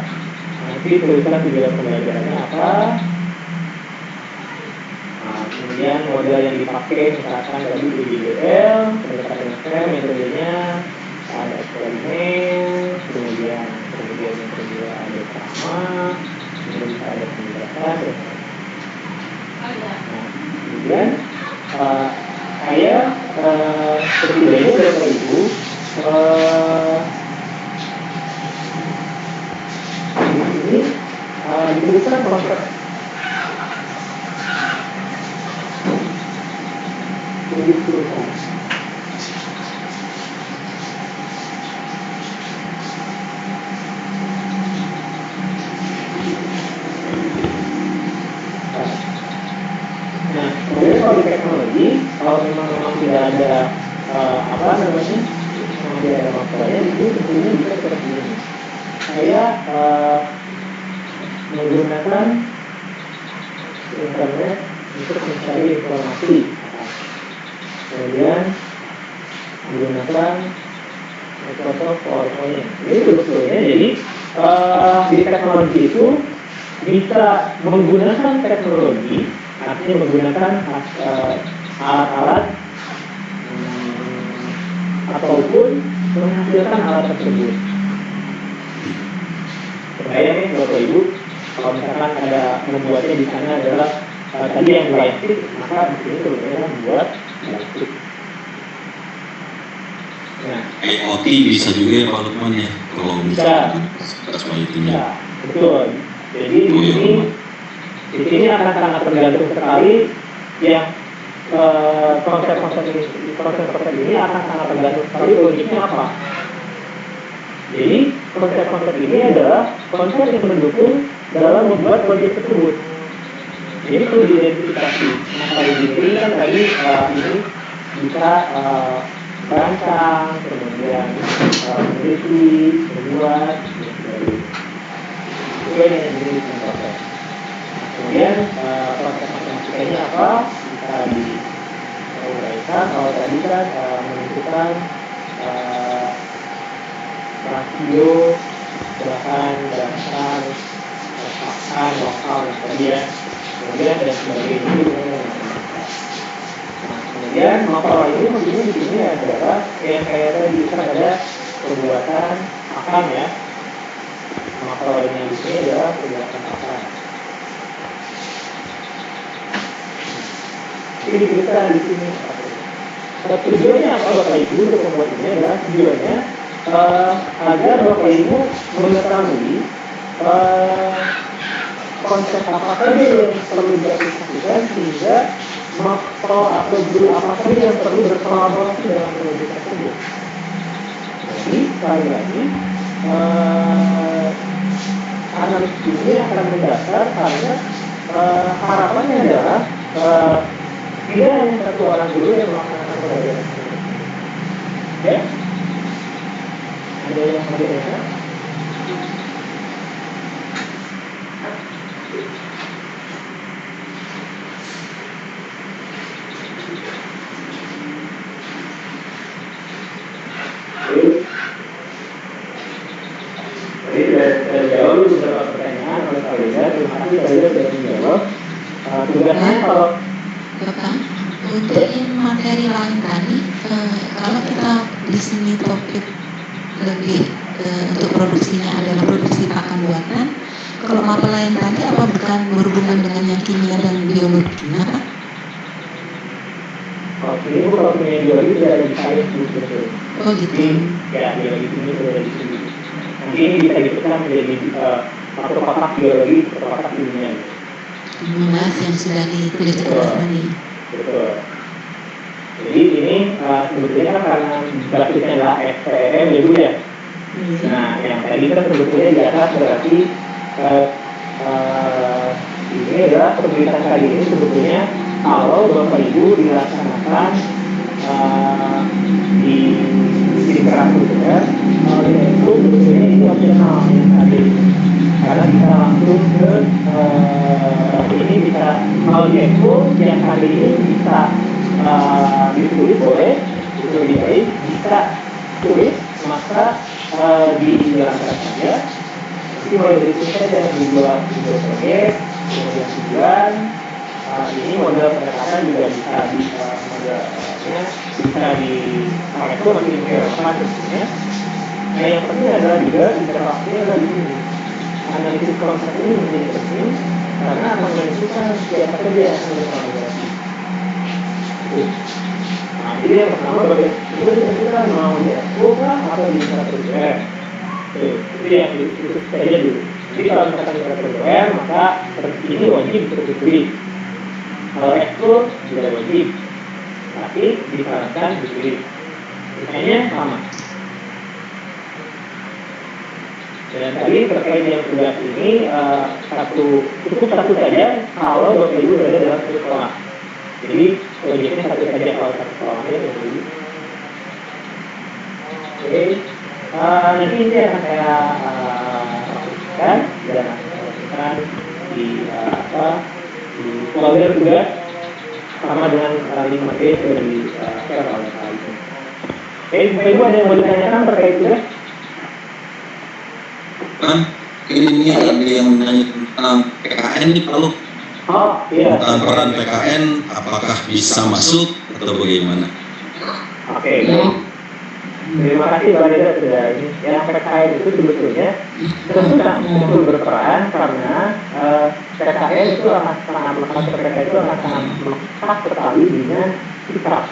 Nah, nanti tuliskan tujuan pembelajarannya apa. Nah, kemudian model yang dipakai misalkan tadi UJBL, pendekatan STEM, metodenya ada eksperimen, kemudian yang kedua ada drama, kemudian ada penjelasan. Nah, kemudian saya setidaknya Bapak Ibu di sini dituliskan konsep yang dituliskan. Nah, kemudian kalau di teknologi, kalau memang tidak ada memang tidak ada masalahnya, itu tentunya bisa seperti ini. Saya menggunakan internet untuk mencari informasi, kemudian menggunakan Microsoft PowerPoint. Ini sebetulnya jadi di teknologi itu bisa menggunakan teknologi, artinya menggunakan alat-alat ataupun menghasilkan alat tersebut. Saya nih Bapak Ibu, kalau misalkan ada membuatnya di sana adalah tadi yang plastik, maka di sini sebetulnya membuat plastik. Nah, IoT bisa juga ya Pak Lukman ya, kalau bisa. Ya, betul. Jadi di sini akan sangat tergantung sekali yang konsep-konsep ini akan sangat tergantung sekali logiknya apa. Jadi konsep-konsep ini adalah konsep yang mendukung dalam membuat proyek tersebut. Jadi perlu diidentifikasi. Nah, kalau di sini kan tadi ini bisa merancang, kemudian meneliti, membuat, dan sebagainya. Itu yang menjadi konsep. Kemudian konsep matematikanya apa? Bisa diuraikan. Kalau tadi kan menentukan rasio bahan dasar pakan lokal tadi ya, kemudian dan sebagainya itu. Nah, kemudian makro ini maksudnya di sini adalah yang kayak tadi kan ada pembuatan pakan ya. Makro ini di sini adalah pembuatan pakan. Ini dituliskan di sini. Tujuannya apa Bapak Ibu untuk membuat ini adalah tujuannya agar Bapak Ibu mengetahui konsep apa saja yang perlu diaplikasikan sehingga makro atau guru apa saja yang perlu berkolaborasi dalam proyek tersebut. Jadi sekali lagi analis ini akan mendasar karena harapannya adalah tidak hanya satu orang guru yang melaksanakan pembelajaran. Ya? Ada yang hadir ya? Jadi saya jawab beberapa pertanyaan oleh Pak Reza. Terima kasih Pak Reza sudah menjawab. Tugasnya kalau Bapak, untuk yang materi lain tadi, kalau kita di sini topik lebih untuk produksinya adalah produksi pakan buatan, kalau mata lain tadi apa bukan berhubungan dengan yang kimia dan biologinya, Pak? ini kalau punya biologi sudah ada di sains betul. Oh gitu. Ya, biologi ini sudah ada di sini. Nanti ini bisa dipecah menjadi satu kotak biologi, satu kotak kimia. Membahas yang sudah ditulis di atas tadi. Betul. Jadi ini sebetulnya kan karena basisnya adalah SPM ya Bu ya. Nah, yang tadi kan sebetulnya di atas berarti ini adalah penelitian kali ini sebetulnya kalau Bapak Ibu dilaksanakan di keras ya, itu sebetulnya itu opsional yang tadi. Karena bisa langsung ke ini bisa kalau di Expo yang kali ini bisa ditulis boleh, itu lebih baik bisa tulis maka dijalankan saja. mulai dari sini saja dibuat proyek, kemudian tujuan. Ini model pendekatan juga modelnya bisa dipakai itu masih relevan tentunya. Nah yang penting adalah juga interaksi adalah di sini. Analisis konsep ini menjadi penting karena akan menentukan siapa saja yang akan berkolaborasi. Nah, jadi yang pertama itu ditentukan mau di expo atau di infrastruktur. Itu yang itu saja dulu. Jadi kalau misalkan infrastruktur maka ini wajib dipilih. Kalau expo tidak wajib, tapi disarankan dipilih. Misalnya sama. Dan tadi terkait yang tugas ini cukup satu saja kalau Bapak Ibu berada dalam satu sekolah. Jadi proyeknya satu saja kalau satu sekolah ya Bapak Ibu. Oke, nanti ini akan saya lakukan dan lakukan di di folder tugas sama dengan link materi yang sudah di-share oleh Pak Ibu. Oke, Bapak Ibu ada yang mau ditanyakan terkait tugas? Kan ini ada yang menanya tentang PKN nih Pak Lu. Oh iya. Tentang peran PKN apakah bisa masuk atau bagaimana? Oke, baik. Terima kasih Mbak Reza sudah ini. Yang PKN itu sebetulnya tentu sangat berperan karena PKN itu akan sangat melekat sekali dengan sikap.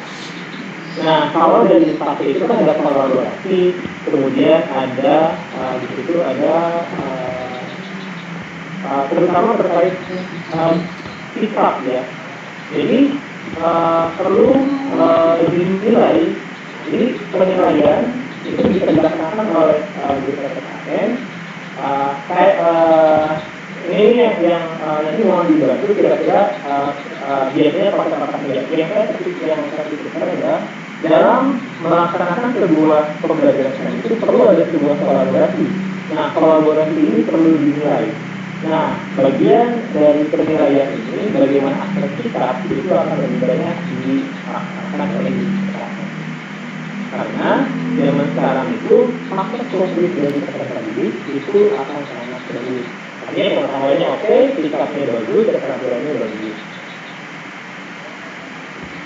Nah, kalau dari partai itu kan ada kolaborasi, kemudian ada di situ ada terutama terkait sikap ya. Jadi perlu dinilai. Jadi penilaian itu bisa dilaksanakan oleh PKN. Ini yang nanti mau dibantu kira-kira biasanya fakta-fakta yang saya pikirkan adalah dalam melaksanakan sebuah pembelajaran itu perlu ada sebuah kolaborasi. Nah, kolaborasi ini perlu dinilai. Nah, bagian dari penilaian ini bagaimana aspek sikap itu akan lebih banyak dilaksanakan oleh PKN. Karena zaman sekarang itu faktor konkret dari peserta didik itu akan sangat serius. Artinya pengetahuannya oke, sikapnya bagus, keterampilannya bagus.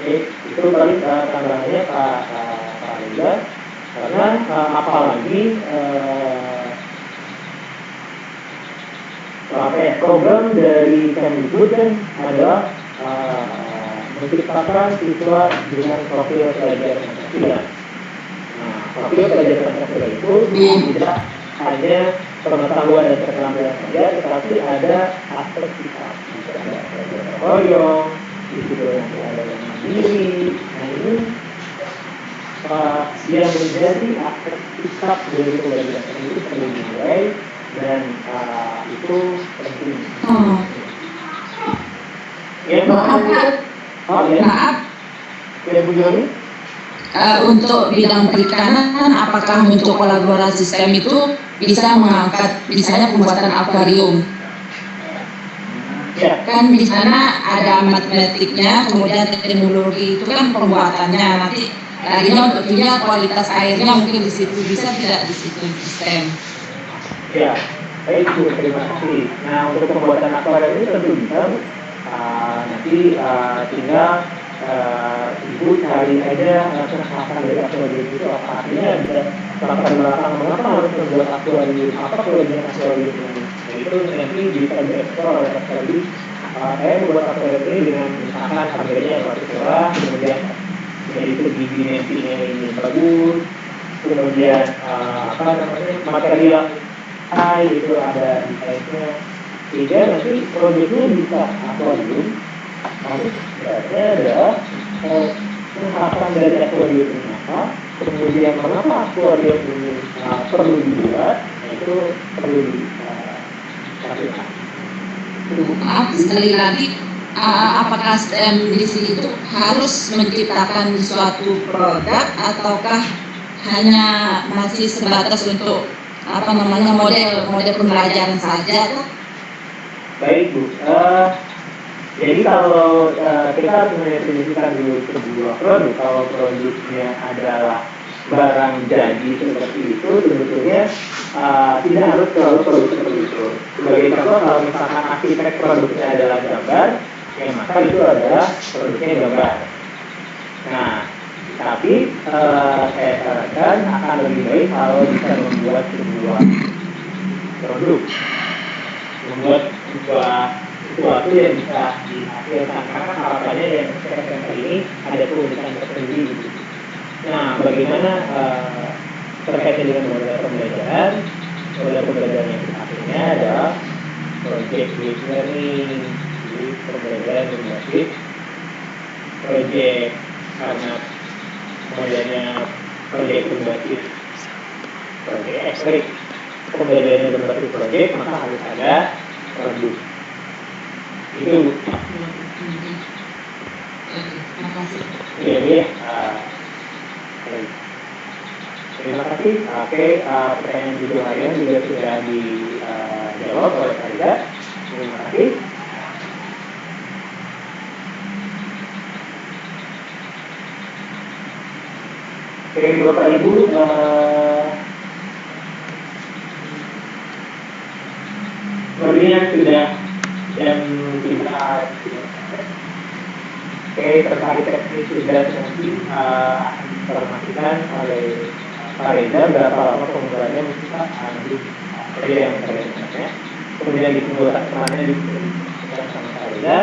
Oke, itu paling tambahannya Pak Reza. Karena apalagi program dari Kemdikbud kan adalah menciptakan siswa dengan profil pelajar Pancasila. Nah, profil pelajar Pancasila itu tidak hanya pengetahuan dan keterampilan saja, tetapi ada aspek sikap. Ada royong, di situ nanti ada yang mandiri. Nah ini yang menjadi aspek sikap dari pembelajaran itu perlu dinilai dan itu penting. Yang Maaf. Ya Bu Joni. Untuk bidang perikanan, apakah untuk kolaborasi STEM itu bisa mengangkat misalnya pembuatan akuarium? Ya. Kan di sana ada matematiknya, kemudian teknologi itu kan pembuatannya, nanti larinya untuk dilihat kualitas airnya mungkin di situ, bisa tidak di situ STEM? Ya, baik Bu, terima kasih. Nah, untuk pembuatan akuarium ini tentu bisa, Bu. Nanti tinggal Ibu cari aja kesempatan dari akuarium itu apa, artinya ada latar belakang mengapa harus membuat akuarium, apa kelebihan akuarium ini. Nah, itu nanti bisa dieksplor oleh Pak Tadi. Saya membuat akuarium ini dengan misalkan harganya yang masih murah, kemudian dari segi dimensinya ini bagus, kemudian material itu ada desainnya, sehingga nanti proyeknya bisa akuarium. Nanti sebenarnya adalah penerapan dari akuarium ini apa, kemudian mengapa akuarium ini perlu dibuat, itu perlu dilakukan. Maaf, sekali lagi, apakah STEM di sini itu harus menciptakan suatu produk ataukah hanya masih sebatas untuk model pembelajaran saja? Baik Bu, jadi kalau kita harus mendefinisikan dulu sebuah produk. Kalau produknya adalah barang jadi seperti itu, sebetulnya tidak harus selalu produk seperti itu. Sebagai contoh, kalau misalkan arsitek produknya adalah gambar, ya maka itu adalah produknya gambar. Nah, tapi saya sarankan akan lebih baik kalau bisa membuat sebuah produk, membuat sebuah sesuatu yang bisa dihasilkan, karena harapannya yang SMP ini ada keunikan tersendiri gitu. Nah, bagaimana terkait dengan model pembelajaran yang kita akhirnya adalah project based learning, jadi pembelajaran berbasis project, karena modelnya project berbasis project, pembelajarannya berbasis project, maka harus ada produk. Itu Terima kasih. ya. Terima kasih. Oke, pertanyaan video harian juga sudah dijawab oleh Farida. Terima kasih. Oke, Bapak Ibu, sepertinya sudah jam 3. Oke, terkait teknis sudah nanti akan diinformasikan oleh Pak Reza berapa lama penggunaannya mungkin Pak nanti saja yang saya tanya. Kemudian dikumpulkan kemana dikumpulkan sama Pak Reza.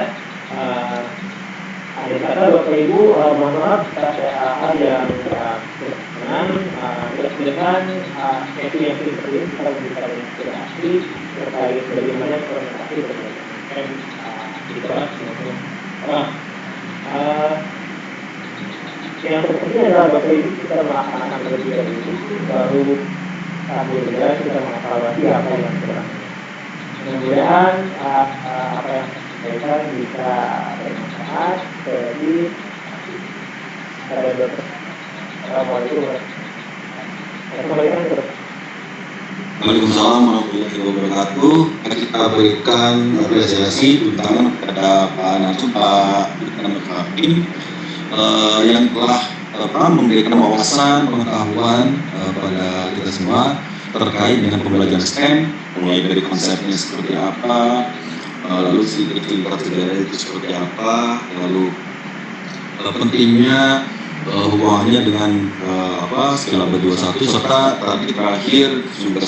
Ada kata Bapak Ibu, mohon maaf ada hal yang berkenan. Mudah-mudahan sesi yang seperti ini bisa memberikan inspirasi terkait bagaimana implementasi berdasarkan di kelas maupun yang terpenting adalah Bapak Ibu kita melaksanakan terlebih dahulu, baru sambil berjalan kita mengevaluasi apa yang kurang. Mudah-mudahan apa yang saya sampaikan bisa bermanfaat. Jadi pada Bapak. Assalamualaikum. Waalaikumsalam warahmatullahi wabarakatuh. Kita berikan apresiasi terutama kepada Pak Najib, Pak Hakim yang telah memberikan wawasan pengetahuan pada kita semua terkait dengan pembelajaran STEM, mulai dari konsepnya seperti apa, lalu cerita sejarah itu seperti apa, lalu pentingnya hubungannya dengan skala B21, serta tadi terakhir sudah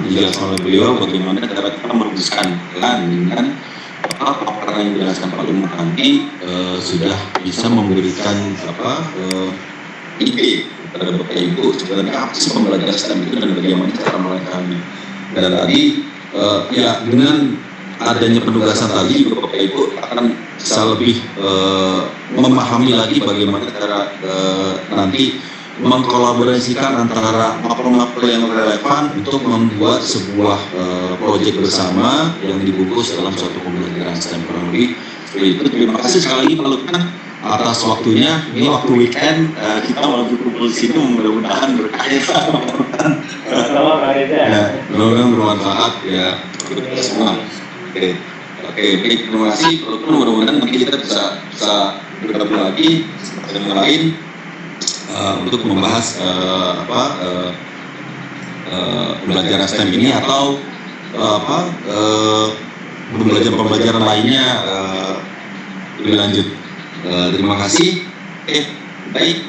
dijelaskan oleh beliau bagaimana cara kita merumuskan dengan paparan yang dijelaskan Pak Lumut tadi sudah bisa memberikan ide kepada Bapak Ibu sebenarnya apa sih pembelajaran STEM itu dan bagaimana cara melakukannya. Dan tadi ya dengan adanya penugasan tadi juga Bapak Ibu akan bisa lebih memahami lagi bagaimana cara nanti mengkolaborasikan antara mapel-mapel yang relevan untuk membuat sebuah proyek bersama yang dibungkus dalam suatu pembelajaran STEM kurang lebih seperti itu. Terima kasih sekali lagi Pak Lukman atas waktunya. Ini waktu weekend kita mau kumpul di sini, mudah-mudahan berkah ya. Mudah-mudahan bermanfaat ya untuk kita semua. Oke, baik, terima kasih. Mudah-mudahan nanti kita bisa bergabung lagi dengan lain untuk membahas pembelajaran STEM ini atau pembelajaran lainnya lebih lanjut. Terima kasih. Baik.